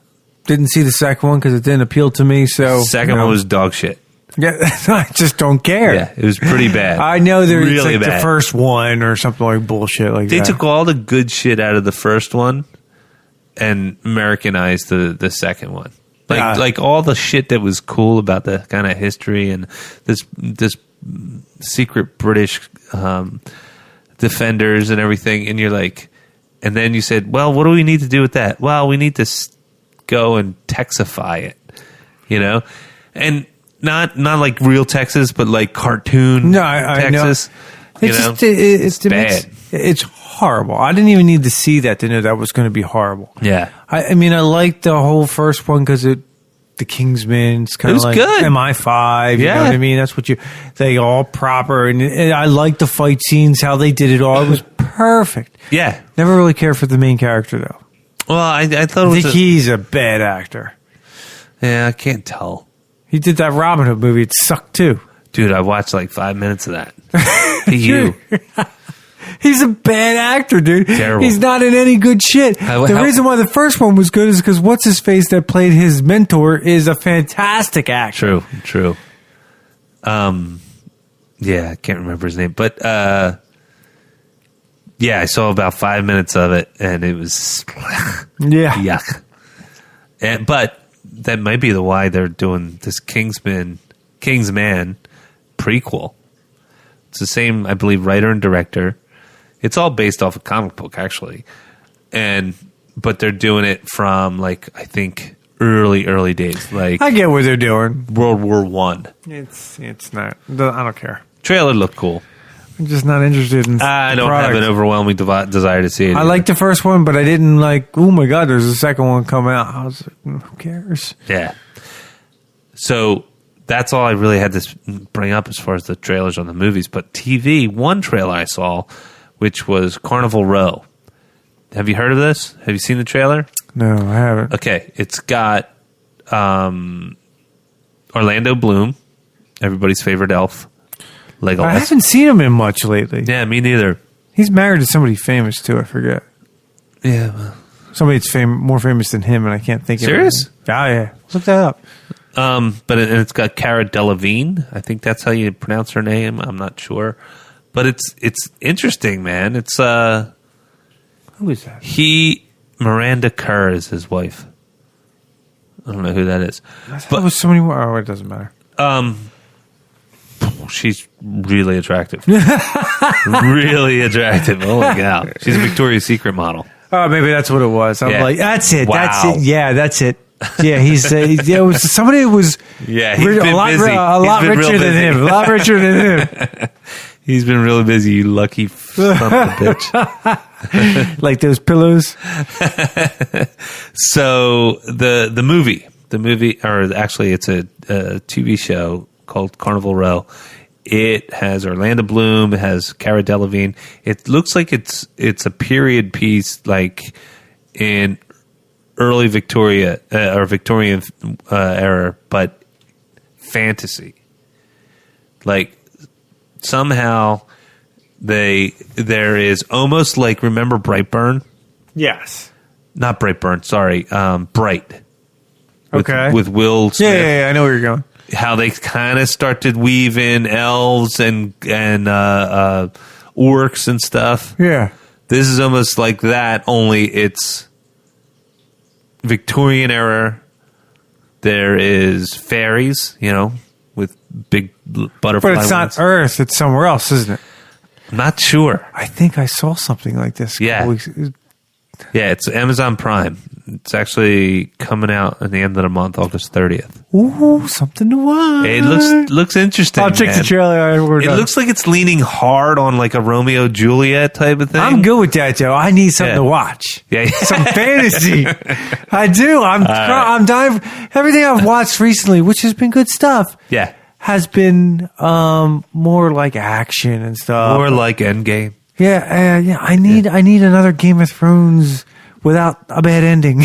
Didn't see the second one because it didn't appeal to me. So second one was dog shit. Yeah, I just don't care. Yeah, it was pretty bad. I know there's really like bad. The first one or something like bullshit like they that. They took all the good shit out of the first one and Americanized the second one. Like all the shit that was cool about the kind of history and this secret British defenders and everything, and you're like, and then you said, well, what do we need to do with that? Well, we need to go and Texify it, and not like real Texas, but like cartoon Texas. I know. It's bad. It's horrible. I didn't even need to see that to know that was going to be horrible. Yeah. I mean, I liked the whole first one because the Kingsman's kind of like good. MI5. You know what I mean? That's what they all proper. And I liked the fight scenes, how they did it all. It was perfect. Yeah. Never really cared for the main character, though. Well, I thought it was he's a bad actor. Yeah, I can't tell. He did that Robin Hood movie. It sucked, too. Dude, I watched like 5 minutes of that. You. He's a bad actor, dude. Terrible. He's not in any good shit. The reason why the first one was good is because what's-his-face that played his mentor is a fantastic actor. True. Yeah, I can't remember his name. But, yeah, I saw about 5 minutes of it, and it was... Yuck. But that might be why they're doing this Kingsman prequel. It's the same, I believe, writer and director. It's all based off a comic book, actually. But they're doing it from, like, I think, early days. Like, I get what they're doing. World War I. It's not. I don't care. Trailer looked cool. I'm just not interested in I don't have an overwhelming desire to see it. I liked the first one, but I didn't like, oh my God, there's a second one coming out. I was like, who cares? Yeah. So that's all I really had to bring up as far as the trailers on the movies. But TV, one trailer I saw, which was Carnival Row. Have you heard of this? Have you seen the trailer? No, I haven't. Okay. It's got Orlando Bloom, everybody's favorite elf. Legolas. I haven't seen him in much lately. Yeah, me neither. He's married to somebody famous, too. I forget. Yeah. Well. Somebody that's more famous than him, and I can't think of it. Serious? Oh, yeah. Look that up. But it's got Cara Delevingne. I think that's how you pronounce her name. I'm not sure. But it's interesting, man. It's who is that? Miranda Kerr is his wife. I don't know who that is. But was somebody more. Oh, it doesn't matter. She's really attractive. Really attractive. Oh my God. She's a Victoria's Secret model. Oh, maybe that's what it was. I'm like, that's it. Wow. That's it. Yeah, that's it. Yeah, it was somebody who was he's a been lot, busy. A lot richer than him. A lot richer than him. He's been really busy, you lucky son of a bitch. Like those pillows. So the movie, or actually it's a TV show called Carnival Row. It has Orlando Bloom. It has Cara Delevingne. It looks like it's a period piece, like in early Victoria or Victorian era, but fantasy. Like somehow there is almost like, remember Brightburn? Yes. Not Brightburn. Sorry, Bright. Okay. With Will Smith. Yeah, I know where you're going. How they kind of start to weave in elves and orcs and stuff. Yeah. This is almost like that, only it's Victorian era. There is fairies, with big butterfly But it's not wings. Earth. It's somewhere else, isn't it? I'm not sure. I think I saw something like this. a Yeah. couple weeks- Yeah, it's Amazon Prime. It's actually coming out at the end of the month, August 30th. Ooh, something to watch. It looks interesting. I'll check the man. trailer. All right, we're It done. looks like it's leaning hard on like a Romeo Juliet type of thing. I'm good with that, Joe. I need something Yeah. to watch. Yeah, yeah. Some fantasy. I do. I'm dying. Everything I've watched recently, which has been good stuff, Yeah. has been more like action and stuff. More like Endgame. Yeah. I need another Game of Thrones without a bad ending.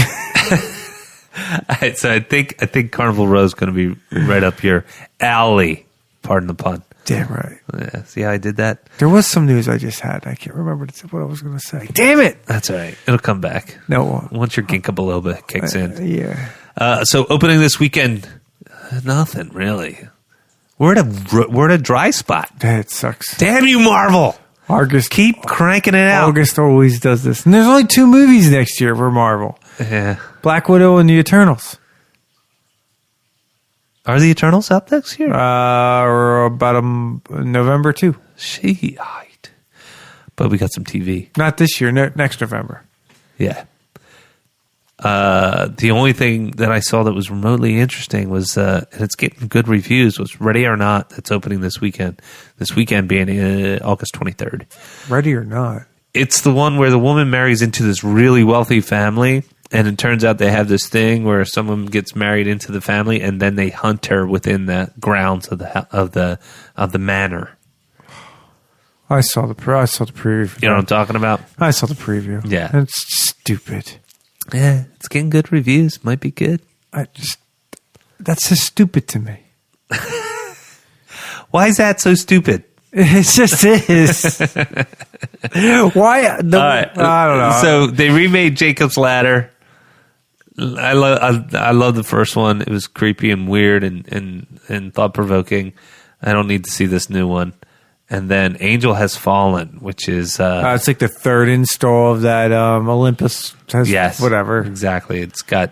So I think Carnival Row is going to be right up your alley. Pardon the pun. Damn right. Yeah, see how I did that? There was some news I just had. I can't remember what I was going to say. Damn it. That's all right. It'll come back. No. Once your ginkgo biloba kicks in. Yeah. So opening this weekend, nothing really. We're at a dry spot. That sucks. Damn you, Marvel! August. Keep cranking it out. August always does this. And there's only 2 movies next year for Marvel. Yeah. Black Widow and the Eternals. Are the Eternals up next year? Or about November 2. Shit. But we got some TV. Not this year, next November. Yeah. The only thing that I saw that was remotely interesting was, and it's getting good reviews, was Ready or Not. That's opening this weekend. This weekend being August 23rd. Ready or not. It's the one where the woman marries into this really wealthy family, and it turns out they have this thing where someone gets married into the family, and then they hunt her within the grounds of the manor. I saw the preview. You know what I'm talking about? I saw the preview. Yeah. It's stupid. Yeah, it's getting good reviews. Might be good. That's just stupid to me. Why is that so stupid? It just is. Why? All right. I don't know. So they remade Jacob's Ladder. I love the first one. It was creepy and weird and thought provoking. I don't need to see this new one. And then Angel Has Fallen, which is it's like the 3rd install of that Olympus has whatever. Exactly. It's got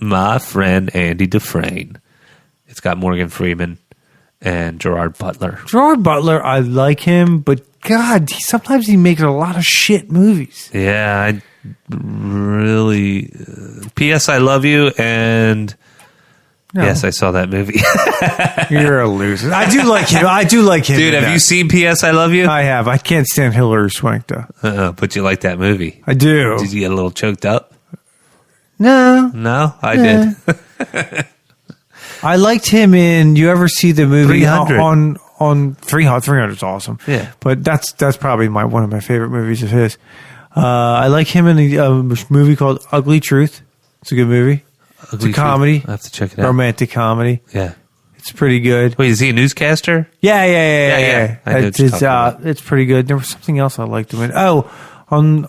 my friend Andy Dufresne. It's got Morgan Freeman and Gerard Butler. Gerard Butler, I like him, but God, sometimes he makes a lot of shit movies. Yeah, I really. P.S. I Love You, and No. yes, I saw that movie. You're a loser. I do like him. Dude, have you seen P.S. I Love You? I have. I can't stand Hilary Swank though. But you like that movie. I do. Did you get a little choked up? No. No, I Yeah. did. I liked him in. You ever see the movie 300. on 300? 300 is awesome. Yeah. but that's probably one of my favorite movies of his. I like him in a movie called Ugly Truth. It's a good movie. It's a comedy. I have to check it out. Romantic comedy. Yeah. It's pretty good. Wait, is he a newscaster? Yeah. I know what you're talking about. It's pretty good. There was something else I liked him in. Oh, on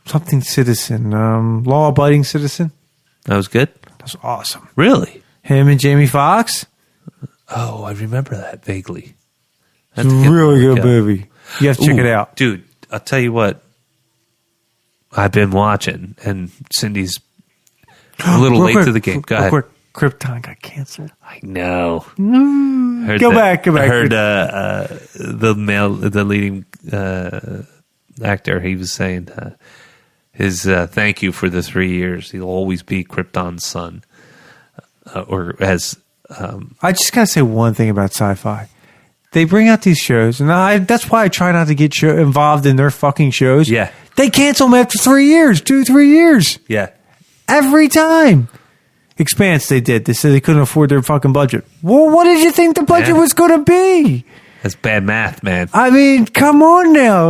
something Citizen, Law Abiding Citizen. That was good? That's awesome. Really? Him and Jamie Foxx. Oh, I remember that vaguely. It's a really good movie. You have to check Ooh, it out. Dude, I'll tell you what. I've been watching, and Cindy's a little late to the game. Go ahead. Krypton got canceled. I know. Go back. I heard the leading actor, he was saying his thank you for the 3 years. He'll always be Krypton's son. I just gotta say one thing about sci-fi. They bring out these shows, and that's why I try not to get involved in their fucking shows. Yeah. They cancel them after 3 years, 3 years. Yeah. Every time. Expanse, they did. They said they couldn't afford their fucking budget. Well, what did you think the budget was going to be? That's bad math, man. I mean, come on now.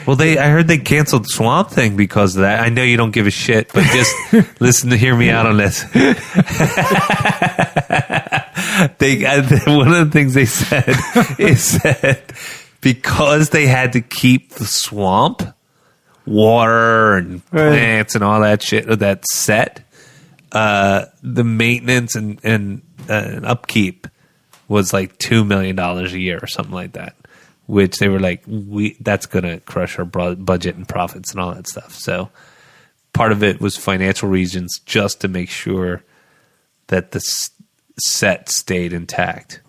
Well, I heard they canceled Swamp Thing because of that. I know you don't give a shit, but just listen to hear me out on this. One of the things they said is that because they had to keep the swamp, water and plants and all that shit, that set, the maintenance and upkeep was like $2 million a year or something like that, which they were like, that's going to crush our budget and profits and all that stuff. So part of it was financial reasons, just to make sure that the set stayed intact.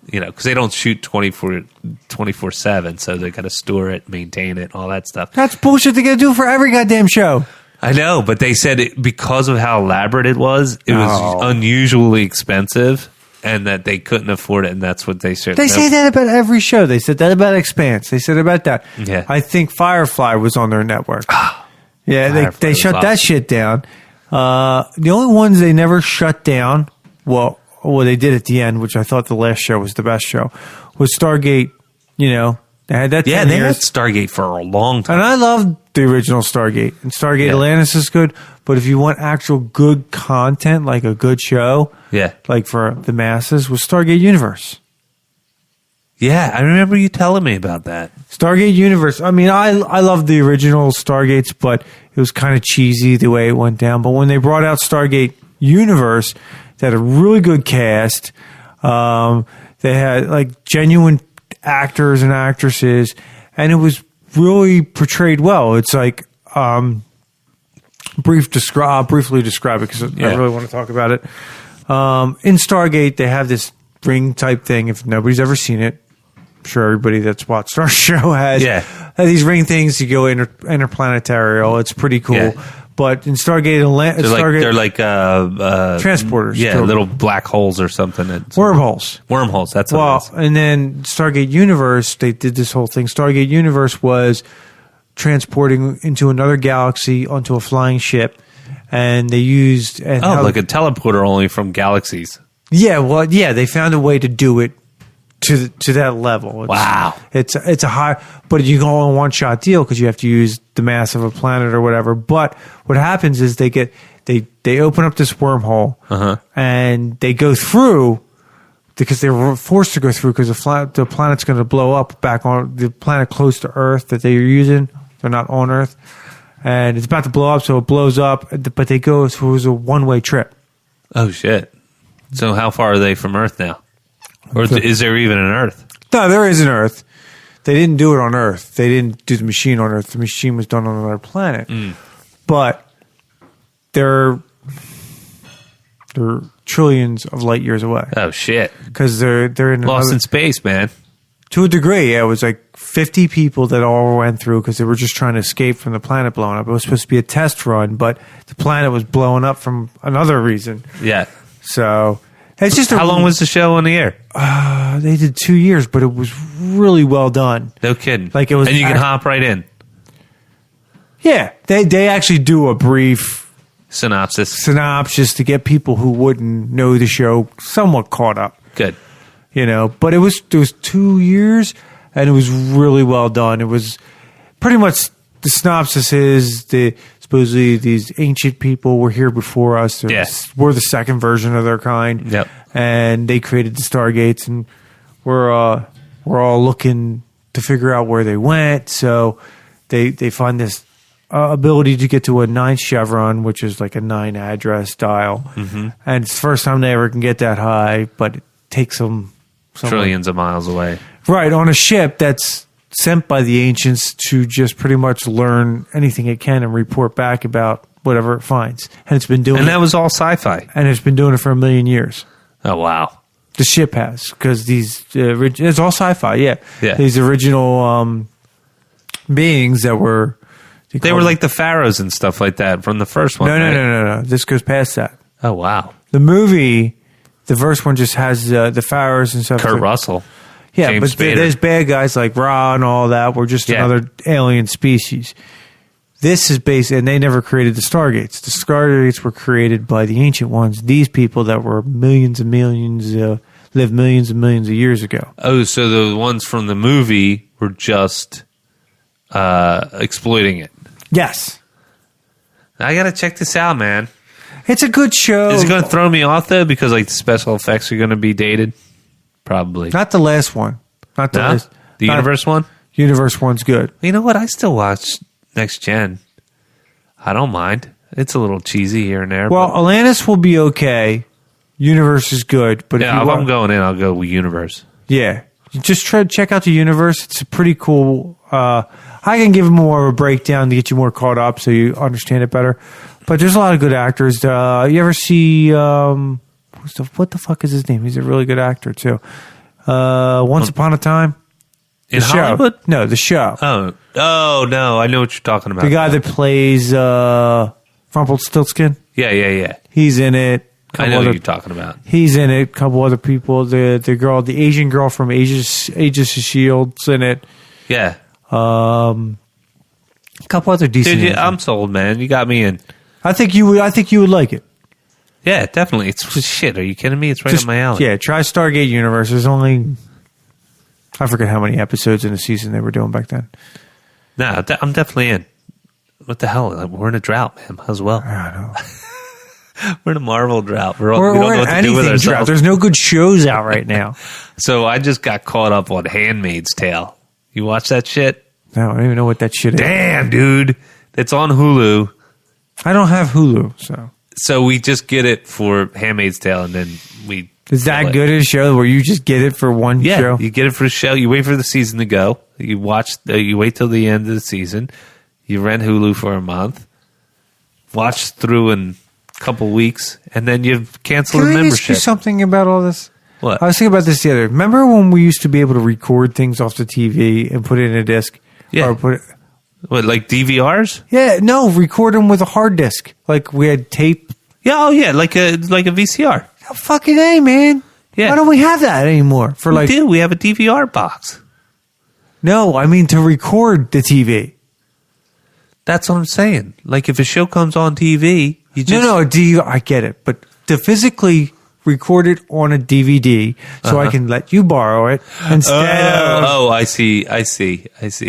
Because they don't shoot 24/7, so they got to store it, maintain it, all that stuff. That's bullshit they got to do for every goddamn show. I know, but they said because of how elaborate it was unusually expensive, and that they couldn't afford it, and that's what they said. They say that about every show. They said that about Expanse. They said about that. Yeah. I think Firefly was on their network. Yeah, they shut that shit down. The only ones they never shut down, well, they did at the end, which I thought the last show was the best show, was Stargate. They had that. Yeah, they had Stargate for a long time. And I loved the original Stargate. And Stargate Atlantis is good, but if you want actual good content, like a good show, like for the masses, was Stargate Universe. Yeah, I remember you telling me about that. Stargate Universe. I mean, I love the original Stargates, but it was kind of cheesy the way it went down. But when they brought out Stargate Universe, they had a really good cast. They had like genuine actors and actresses, and it was really portrayed well. It's like briefly describe it because I really want to talk about it. In Stargate, they have this ring type thing. If nobody's ever seen it, I'm sure everybody that's watched our show has. Has these ring things. You go interplanetary. It's pretty cool. Yeah. But in Stargate, they're like transporters. Yeah, little black holes or something. Wormholes. Wormholes. That's what it is. And then Stargate Universe, they did this whole thing. Stargate Universe was transporting into another galaxy onto a flying ship, and they used like a teleporter only from galaxies. Yeah, they found a way to do it to that level. It's a high, but you go on one shot deal because you have to use the mass of a planet or whatever. But what happens is they open up this wormhole and they go through because they were forced to go through because the planet's going to blow up back on the planet close to Earth that they are using. They're not on Earth, and it's about to blow up, so it blows up. But they go through a one-way trip. Oh shit! So how far are they from Earth now? Or is there even an Earth? No, there is an Earth. They didn't do it on Earth. They didn't do the machine on Earth. The machine was done on another planet. But they're trillions of light years away. Oh shit! Because they're in lost in space, man. To a degree, yeah. It was like 50 people that all went through because they were just trying to escape from the planet blowing up. It was supposed to be a test run, but the planet was blowing up from another reason. Yeah. So it's just how long was the show on the air? They did 2 years, but it was really well done. No kidding. Like it was, and you can hop right in. Yeah, they actually do a brief synopsis to get people who wouldn't know the show somewhat caught up. Good. But it was 2 years, and it was really well done. It was pretty much the synopsis is supposedly these ancient people were here before us. We're the second version of their kind. Yep. And they created the Stargates, and we're all looking to figure out where they went. So they find this ability to get to a 9 chevron, which is like a 9 address dial. Mm-hmm. And it's the first time they ever can get that high, but it takes them trillions of miles away. Right, on a ship that's sent by the ancients to just pretty much learn anything it can and report back about whatever it finds. And it's been doing that was all sci-fi. And it's been doing it for 1 million years. Oh, wow. The ship has, because these it's all sci-fi, yeah. These original beings that were... They were like the pharaohs and stuff like that from the first one. No. This goes past that. Oh, wow. The movie, the first one just has the pharaohs and stuff. Kurt Russell. Yeah, James but there's bad guys like Ra and all that. We're just another alien species. This is based, and they never created the Stargates. The Stargates were created by the ancient ones. These people that were millions and millions, lived millions and millions of years ago. Oh, so the ones from the movie were just exploiting it. Yes. I got to check this out, man. It's a good show. Is it going to throw me off, though, because like the special effects are going to be dated? Probably. Not the last one. Not the last. The Universe one? Universe one's good. You know what? I still watch Next Gen. I don't mind. It's a little cheesy here and there. Well, Atlantis will be okay. Universe is good. But if I'm going in, I'll go with Universe. Yeah. You just try to check out the Universe. It's a pretty cool... I can give more of a breakdown to get you more caught up so you understand it better. But there's a lot of good actors. You ever see what the fuck is his name? He's a really good actor too. Once Upon a Time. In The show. Hollywood? No, the show. Oh no, I know what you're talking about. The guy that plays Rumpelstiltskin. Yeah. He's in it. I know what you're talking about. He's in it. A couple other people. The Asian girl from Agents of Shield's in it. Yeah. A couple other decent. Dude, I'm sold, man. You got me in. I think you would like it. Yeah, definitely. It's just shit. Are you kidding me? It's right up my alley. Yeah, try Stargate Universe. There's only, I forget how many episodes in a season they were doing back then. No, I'm definitely in. What the hell? Like, we're in a drought, man. Might as well. I don't know. We're in a Marvel drought. We We're don't know what to do with ourselves. drought. There's no good shows out right now. So I just got caught up on Handmaid's Tale. You watch that shit? No, I don't even know what that shit is. Damn, dude. It's on Hulu. I don't have Hulu, So we just get it for Handmaid's Tale, and then we... Is that good a show where you just get it for one show? You get it for the show. You wait for the season to go. You watch. You wait till the end of the season. You rent Hulu for a month. Watch through in a couple weeks, and then you cancel the membership. Can I ask you something about all this? What? I was thinking about this the other. Remember when we used to be able to record things off the TV and put it in a disc? Yeah. Or put it, what, like DVRs? Yeah, no, record them with a hard disk. Like we had tape. Yeah, like a VCR. Oh, fucking A, man. Yeah. Why don't we have that anymore? We do. We have a DVR box. No, I mean to record the TV. That's what I'm saying. Like if a show comes on TV, you just... No, I get it. But to physically record it on a DVD so I can let you borrow it instead of... Oh, I see. I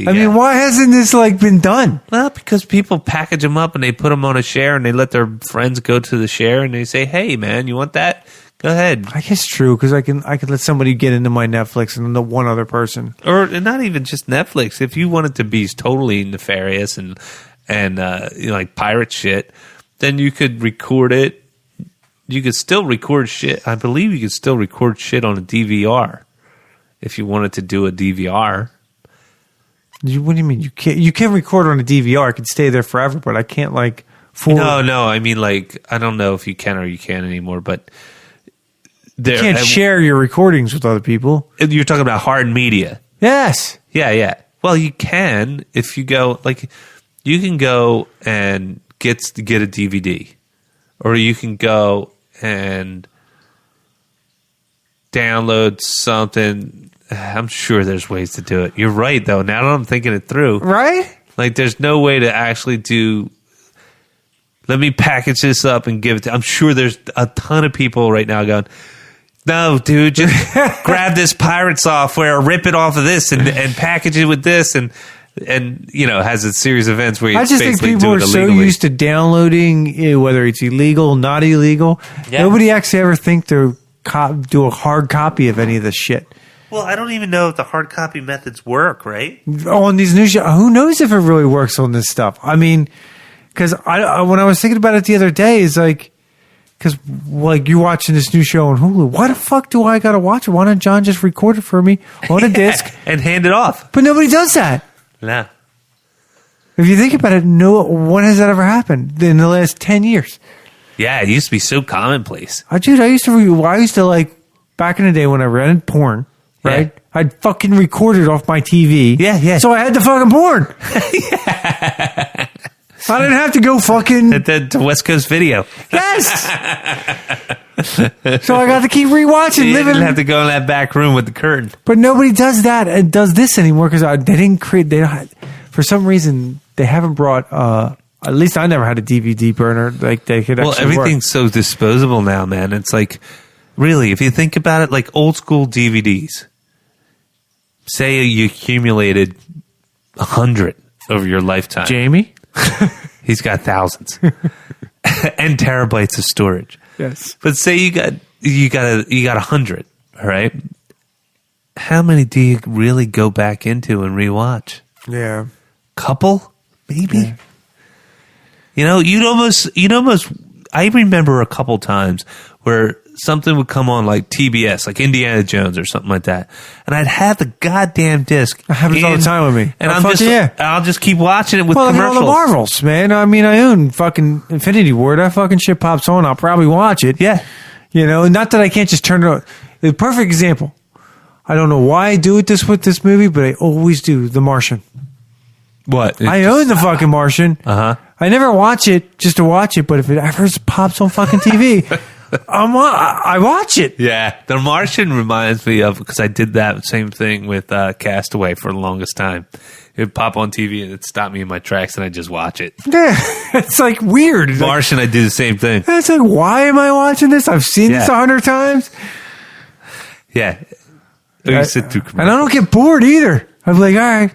mean, why hasn't this been done? Well, because people package them up and they put them on a share and they let their friends go to the share and they say, hey, man, you want that? Go ahead. I guess true, because I can let somebody get into my Netflix and the one other person. Or not even just Netflix. If you want it to be totally nefarious and like pirate shit, then you could record it. You could still record shit. I believe you could still record shit on a DVR if you wanted to do a DVR. What do you mean? You can't record on a DVR. It can stay there forever, but I can't No. I mean, I don't know if you can or you can't anymore, but you can't share your recordings with other people. You're talking about hard media. Yes. Yeah. Well, you can if you go you can go and get a DVD, or you can go and download something. I'm sure there's ways to do it. You're right, though. Now that I'm thinking it through, right? There's no way to actually do. Let me package this up and give it to. I'm sure there's a ton of people right now going, no, dude, just grab this pirate software, rip it off of this, and package it with this, and has a series of events where you just think people are so used to downloading, whether it's illegal, not illegal. Yeah. Nobody actually ever think to do a hard copy of any of this shit. Well, I don't even know if the hard copy methods work, right? On these new shows, who knows if it really works on this stuff? I mean, because when I was thinking about it the other day, it's because you're watching this new show on Hulu. Why the fuck do I got to watch it? Why don't John just record it for me on a disc and hand it off? But nobody does that. Nah. If you think about it, when has that ever happened in the last 10 years? Yeah, it used to be so commonplace. Dude, I used to back in the day when I rented porn, right? Yeah. I'd fucking record it off my TV. Yeah. So I had the fucking porn. Yeah. I didn't have to go fucking... The West Coast Video. Yes! So I got to keep rewatching. You didn't have to go in that back room with the curtain. But nobody does that and does this anymore because they didn't create... for some reason, they haven't brought... at least I never had a DVD burner they could actually everything's so disposable now, man. It's really, if you think about it, old school DVDs. Say you accumulated 100 over your lifetime. Jamie? He's got thousands and terabytes of storage. Yes. But say you got 100, all right? How many do you really go back into and rewatch? Yeah. Couple? Maybe. Yeah. You'd almost I remember a couple times where something would come on like TBS, like Indiana Jones or something like that, and I'd have the goddamn disc. That happens all the time with me. And I'll just keep watching it with like commercials. all the Marvels, man. I mean, I own fucking Infinity War. That fucking shit pops on. I'll probably watch it. Yeah. You know, not that I can't just turn it on. The perfect example. I don't know why I do it with this movie, but I always do. The Martian. What? I own the fucking Martian. Uh-huh. I never watch it just to watch it, but if it ever pops on fucking TV, I watch it. Yeah. The Martian reminds me of, because I did that same thing with Castaway for the longest time. It would pop on TV and it'd stop me in my tracks and I'd just watch it. Yeah, it's like weird. It's Martian, I do the same thing. It's like, why am I watching this? I've seen this 100 times. Yeah. And I don't get bored either. I'm like, all right.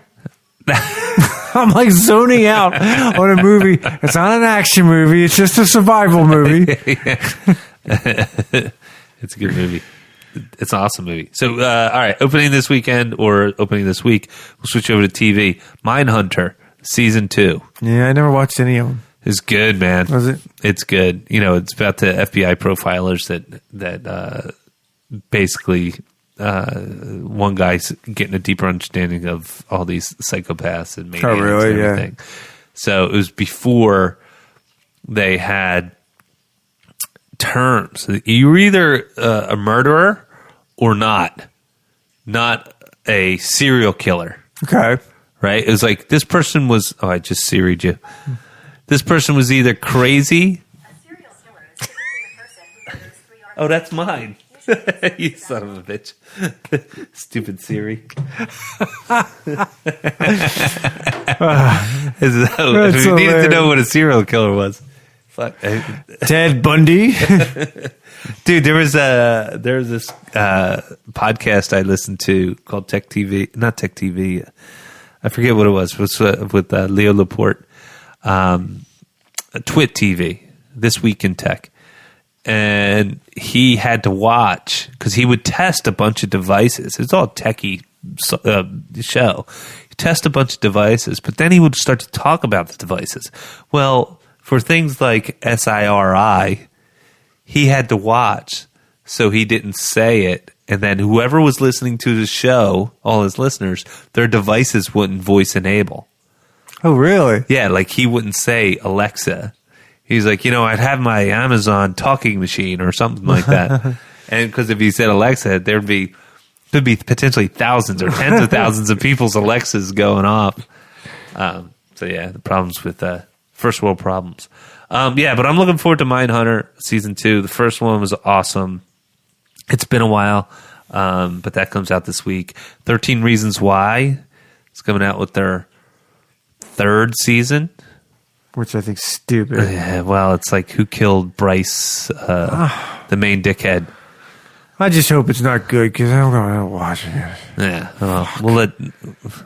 I'm like zoning out on a movie. It's not an action movie. It's just a survival movie. It's a good movie. It's an awesome movie. So, all right, opening this weekend or opening this week, we'll switch over to TV. Mindhunter, Season 2. Yeah, I never watched any of them. It's good, man. Was it? It's good. You know, it's about the FBI profilers that basically one guy's getting a deeper understanding of all these psychopaths and maniacs and everything. Yeah. So it was before they had terms. You were either a murderer or not a serial killer. Okay. Right? It was like this person was, I just Siri'd you. This person was either crazy. A serial killer is a person who murders 3 armed Oh, that's mine. You son of a bitch. Stupid Siri. If you needed to know what a serial killer was. Fuck. Ted Bundy. Dude, there was this podcast I listened to called Tech TV. Not Tech TV. I forget what it was. It was with Leo Laporte. Twit TV. This Week in Tech. And he had to watch because he would test a bunch of devices. It's all a techie show. He'd test a bunch of devices, but then he would start to talk about the devices. Well, for things like SIRI, he had to watch so he didn't say it. And then whoever was listening to the show, all his listeners, their devices wouldn't voice enable. Oh, really? Yeah, like he wouldn't say Alexa. He's like, I'd have my Amazon talking machine or something like that. And because if he said Alexa, could be potentially thousands or tens of thousands of people's Alexas going off. So yeah, the problems with first world problems. Yeah, but I'm looking forward to Mindhunter Season 2. The first one was awesome. It's been a while, but that comes out this week. 13 Reasons Why is coming out with their 3rd season. Which I think is stupid. Yeah, well, it's like who killed Bryce, the main dickhead. I just hope it's not good because I'm going to watch it. Yeah, well,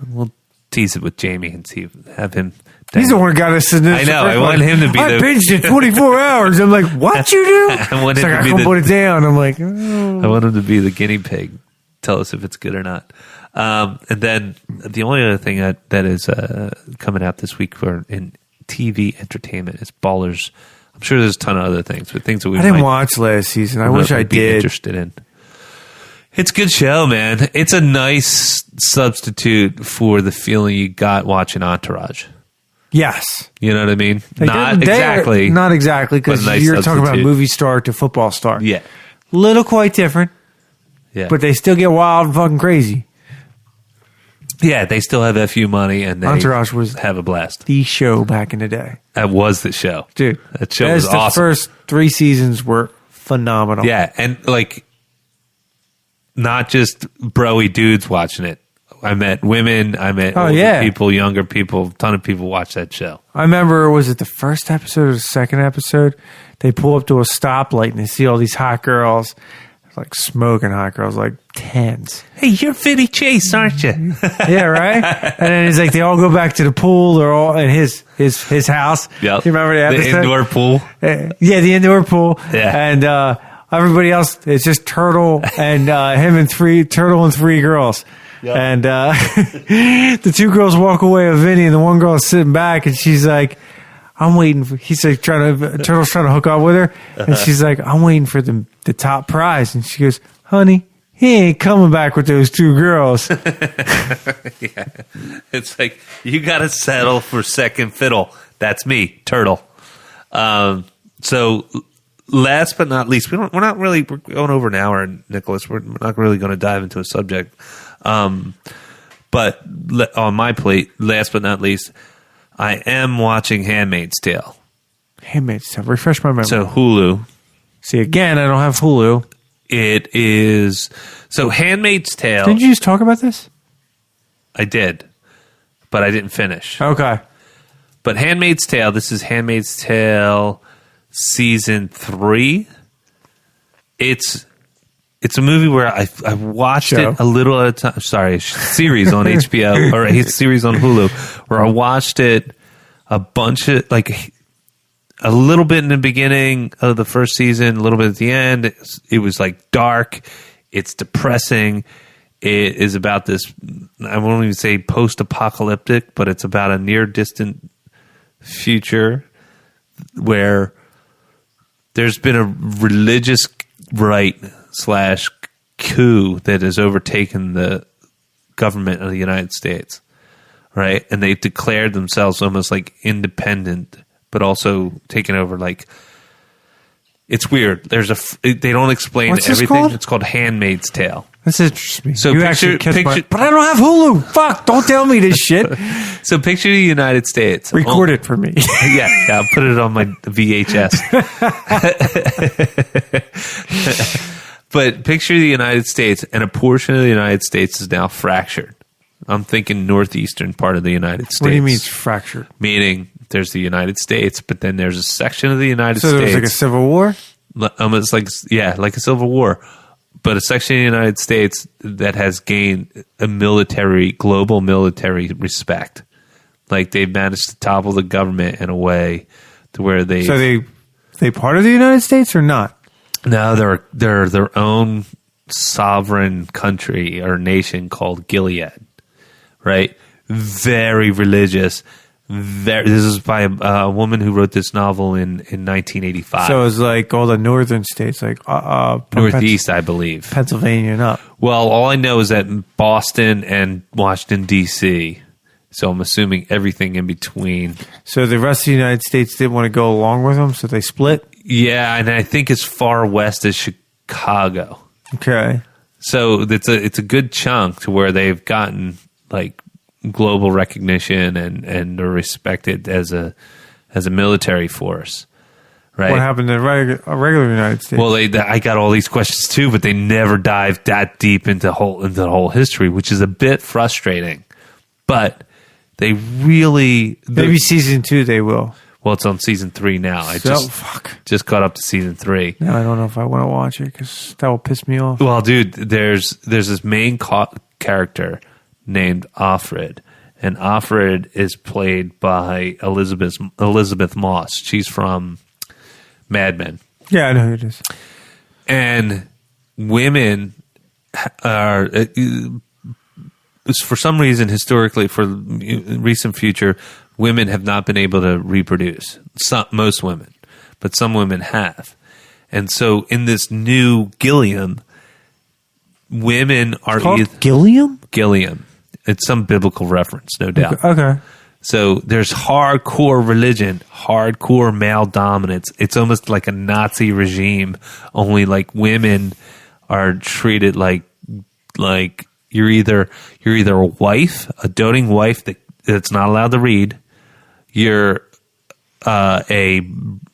we'll tease it with Jamie and have him. He's the one who got us in this. I know. I want him to be. I binged it 24 hours. I'm like, what you do? I want him to be I put it down. I'm like, oh. I want him to be the guinea pig. Tell us if it's good or not. And then the only other thing that is coming out this week in TV entertainment is Ballers. I'm sure there's a ton of other things, but things that I didn't watch last season. I wish I did. Interested in. It's a good show, man. It's a nice substitute for the feeling you got watching Entourage. Yes. You know what I mean? Not exactly, because nice you're talking about substitute. movie star to football star. Yeah. Little quite different. Yeah. But they still get wild and fucking crazy. Yeah, they still have FU money and they Entourage was have a blast. The show back in the day. That was the show. Dude. That show was awesome. The first 3 seasons were phenomenal. Yeah, and like not just broy dudes watching it. I met women, I met older people, younger people, a ton of people watch that show. I remember, was it the first episode or the second episode? They pull up to a stoplight and they see all these hot girls, like smoking hot girls, like 10s. Hey, you're Vinny Chase, aren't you? Yeah, right? And then he's like, they all go back to the pool. They're all in his house. Yep. You remember the episode? The indoor pool. Yeah, the indoor pool. Yeah. And everybody else, it's just Turtle and him and 3 girls. Yep. And the 2 girls walk away with Vinny, and the one girl is sitting back, and she's like, I'm waiting for, he's like Turtle's trying to hook up with her. And she's like, I'm waiting for the top prize. And she goes, honey, he ain't coming back with those 2 girls. Yeah. It's like, you got to settle for second fiddle. That's me, Turtle. So last but not least, we're going over an hour, Nicholas. We're not really going to dive into a subject. But on my plate, last but not least, I am watching Handmaid's Tale. Handmaid's Tale. Refresh my memory. So Hulu. See, again, I don't have Hulu. It is... So Handmaid's Tale... Didn't you just talk about this? I did, but I didn't finish. Okay. But Handmaid's Tale, this is Handmaid's Tale season 3. It's a movie where I watched it a little at a time. Sorry, series on HBO or a series on Hulu where I watched it a bunch of a little bit in the beginning of the first season, a little bit at the end. It was like dark. It's depressing. It is about this, I won't even say post-apocalyptic, but it's about a near-distant future where there's been a religious right / coup that has overtaken the government of the United States, right? And they've declared themselves almost like independent, but also taken over. Like, it's weird. They don't explain What's this everything. called? It's called Handmaid's Tale. This interests me. So you picture- actually catch picture- but I don't have Hulu. Fuck! Don't tell me this shit. So picture the United States. Record it for me. Yeah, I'll put it on my VHS. But picture the United States, and a portion of the United States is now fractured. I'm thinking northeastern part of the United States. What do you mean it's fractured? Meaning there's the United States, but then there's a section of the United So States. there was like a civil war? Almost like a civil war. But a section of the United States that has gained a global military respect. Like, they've managed to topple the government in a way to where they... So they part of the United States or not? No, they're their own sovereign country or nation called Gilead, right? Very religious. This is by a woman who wrote this novel in 1985. So it's like all the northern states, like Northeast, I believe. Pennsylvania and up. Well, all I know is that Boston and Washington, D.C., so I'm assuming everything in between. So the rest of the United States didn't want to go along with them, so they split? Yeah, and I think as far west as Chicago. Okay. So it's a good chunk to where they've gotten like global recognition and are respected as a military force, right? What happened to a regular United States? Well, I got all these questions too, but they never dived that deep into the whole history, which is a bit frustrating. But they really maybe season 2 they will. Well, it's on season 3 now. I just caught up to season 3. Now I don't know if I want to watch it because that will piss me off. Well, dude, there's this main character named Offred, and Offred is played by Elizabeth Moss. She's from Mad Men. Yeah, I know who it is. And women are, for some reason, historically, for recent future, women have not been able to reproduce. Most women, but some women have. And so in this new Gilliam, women are Gilliam? Gilliam. It's some biblical reference, no doubt. Okay. So there's hardcore religion, hardcore male dominance. It's almost like a Nazi regime, only like women are treated like you're either a wife, a doting wife that's not allowed to read. You're a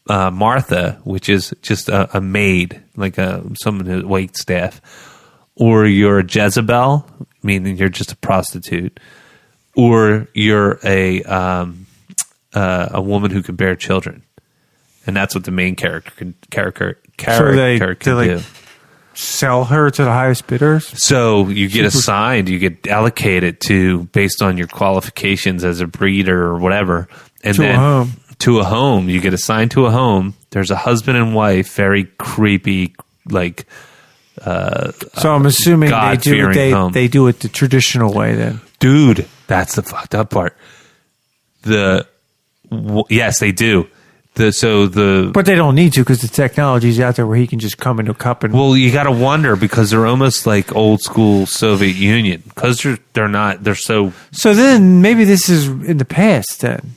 Martha, which is just a maid, like someone who waits staff, or you're a Jezebel, meaning you're just a prostitute, or you're a woman who can bear children, and that's what the main character can do. Sell her to the highest bidders. So you get assigned, you get allocated based on your qualifications as a breeder or whatever, and to a home. You get assigned to a home. There's a husband and wife, very creepy, like. So I'm assuming they do it the traditional way then. Dude, that's the fucked up part. The Yes, they do. But they don't need to because the technology's out there where he can just come into a cup and. Well, you got to wonder because they're almost like old school Soviet Union because they're so. So then maybe this is in the past then.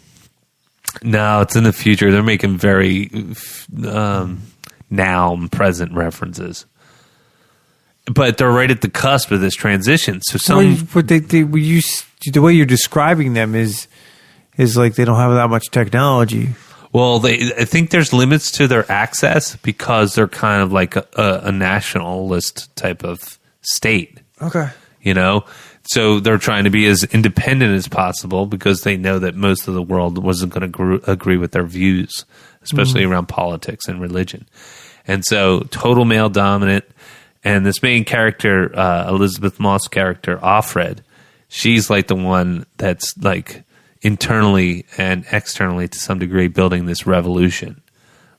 No, it's in the future. They're making very now and present references, but they're right at the cusp of this transition. So the way you're describing them is like they don't have that much technology. Well, I think there's limits to their access because they're kind of like a nationalist type of state. Okay. So they're trying to be as independent as possible because they know that most of the world wasn't going to agree with their views, especially around politics and religion. And so total male dominant. And this main character, Elizabeth Moss character, Offred, she's like the one that's like internally and externally to some degree building this revolution,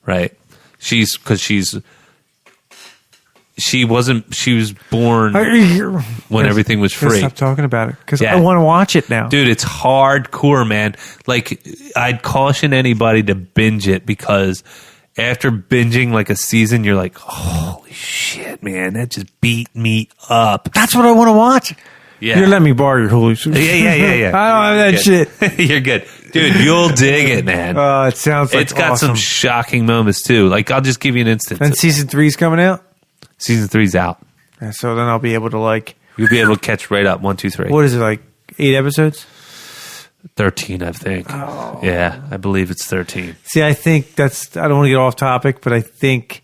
right? She was born when everything was free. Stop talking about it because I want to watch it now. Dude, it's hardcore, man. Like, I'd caution anybody to binge it because after binging like a season, you're like, holy shit, man, that just beat me up. That's what I want to watch. Yeah. You let me borrow your Hulu. Yeah. I don't have that shit. You're good. Dude, you'll dig it, man. It sounds like it's got awesome. some shocking moments, too. Like, I'll just give you an instance. And season 3's coming out? Season 3's out. Yeah, so then I'll be able to You'll be able to catch right up. 1, 2, 3. What is it, like 8 episodes? 13, I think. Oh. Yeah, I believe it's 13. See, I think I don't want to get off topic, but I think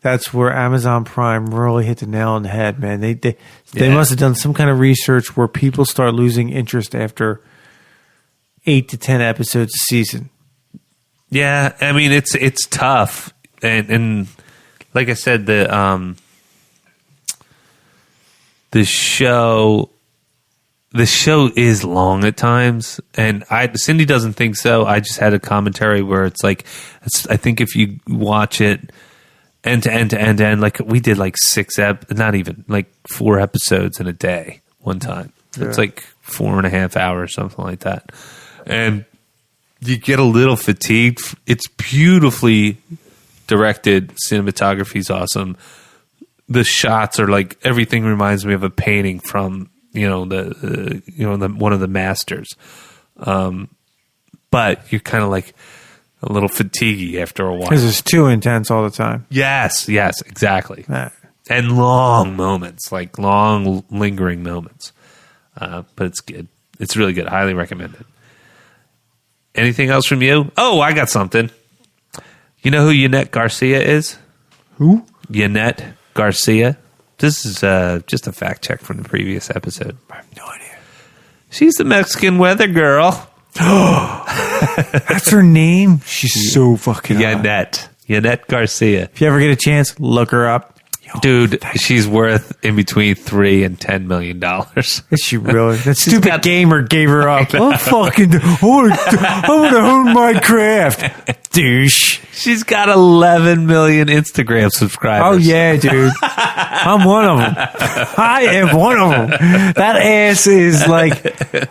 that's where Amazon Prime really hit the nail on the head, man. They must have done some kind of research where people start losing interest after 8 to 10 episodes a season. Yeah, I mean it's tough, and like I said, the show is long at times, and Cindy doesn't think so. I just had a commentary where it's like, I think if you watch it end to end, like we did like 4 episodes in a day one time. Yeah. It's like 4.5 hours, something like that. And you get a little fatigued. It's beautifully directed. Cinematography's awesome. The shots are like, everything reminds me of a painting from, one of the masters. But you're kind of like a little fatiguey after a while. Because it's too intense all the time. Yes, exactly. And long moments, like long lingering moments. But it's good. It's really good. Highly recommended. Anything else from you? Oh, I got something. You know who Yannette Garcia is? Who? Yannette Garcia. This is just a fact check from the previous episode. I have no idea. She's the Mexican weather girl. That's her name? She's so fucking hot. Yannette Garcia. If you ever get a chance, look her up. Dude, she's worth in between $3 and $10 million. Is she really? That stupid gamer gave her up. I want to hone my craft. Douche. She's got 11 million Instagram subscribers. Oh, yeah, dude. I'm one of them. I am one of them. That ass is like,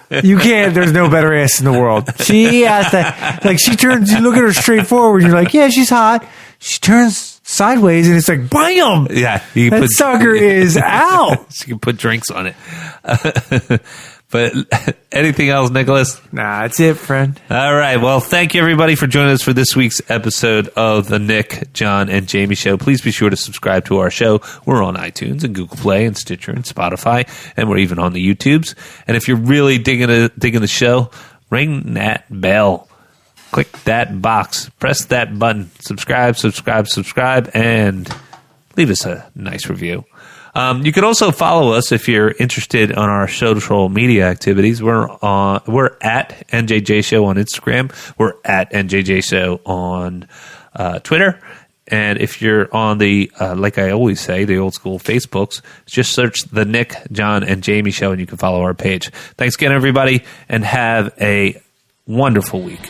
there's no better ass in the world. She has to, like, she turns, you look at her straight forward, you're like, yeah, she's hot. She turns sideways and it's like, bam! Yeah. That sucker is out. She can put drinks on it. But anything else, Nicholas? Nah, that's it, friend. All right. Well, thank you, everybody, for joining us for this week's episode of the Nick, John, and Jamie Show. Please be sure to subscribe to our show. We're on iTunes and Google Play and Stitcher and Spotify, and we're even on the YouTubes. And if you're really digging the show, ring that bell. Click that box. Press that button. Subscribe, and leave us a nice review. You can also follow us if you're interested on our social media activities. We're at NJJ Show on Instagram. We're at NJJ Show on Twitter. And if you're on the, like I always say, the old school Facebooks, just search the Nick, John, and Jamie Show, and you can follow our page. Thanks again, everybody, and have a wonderful week.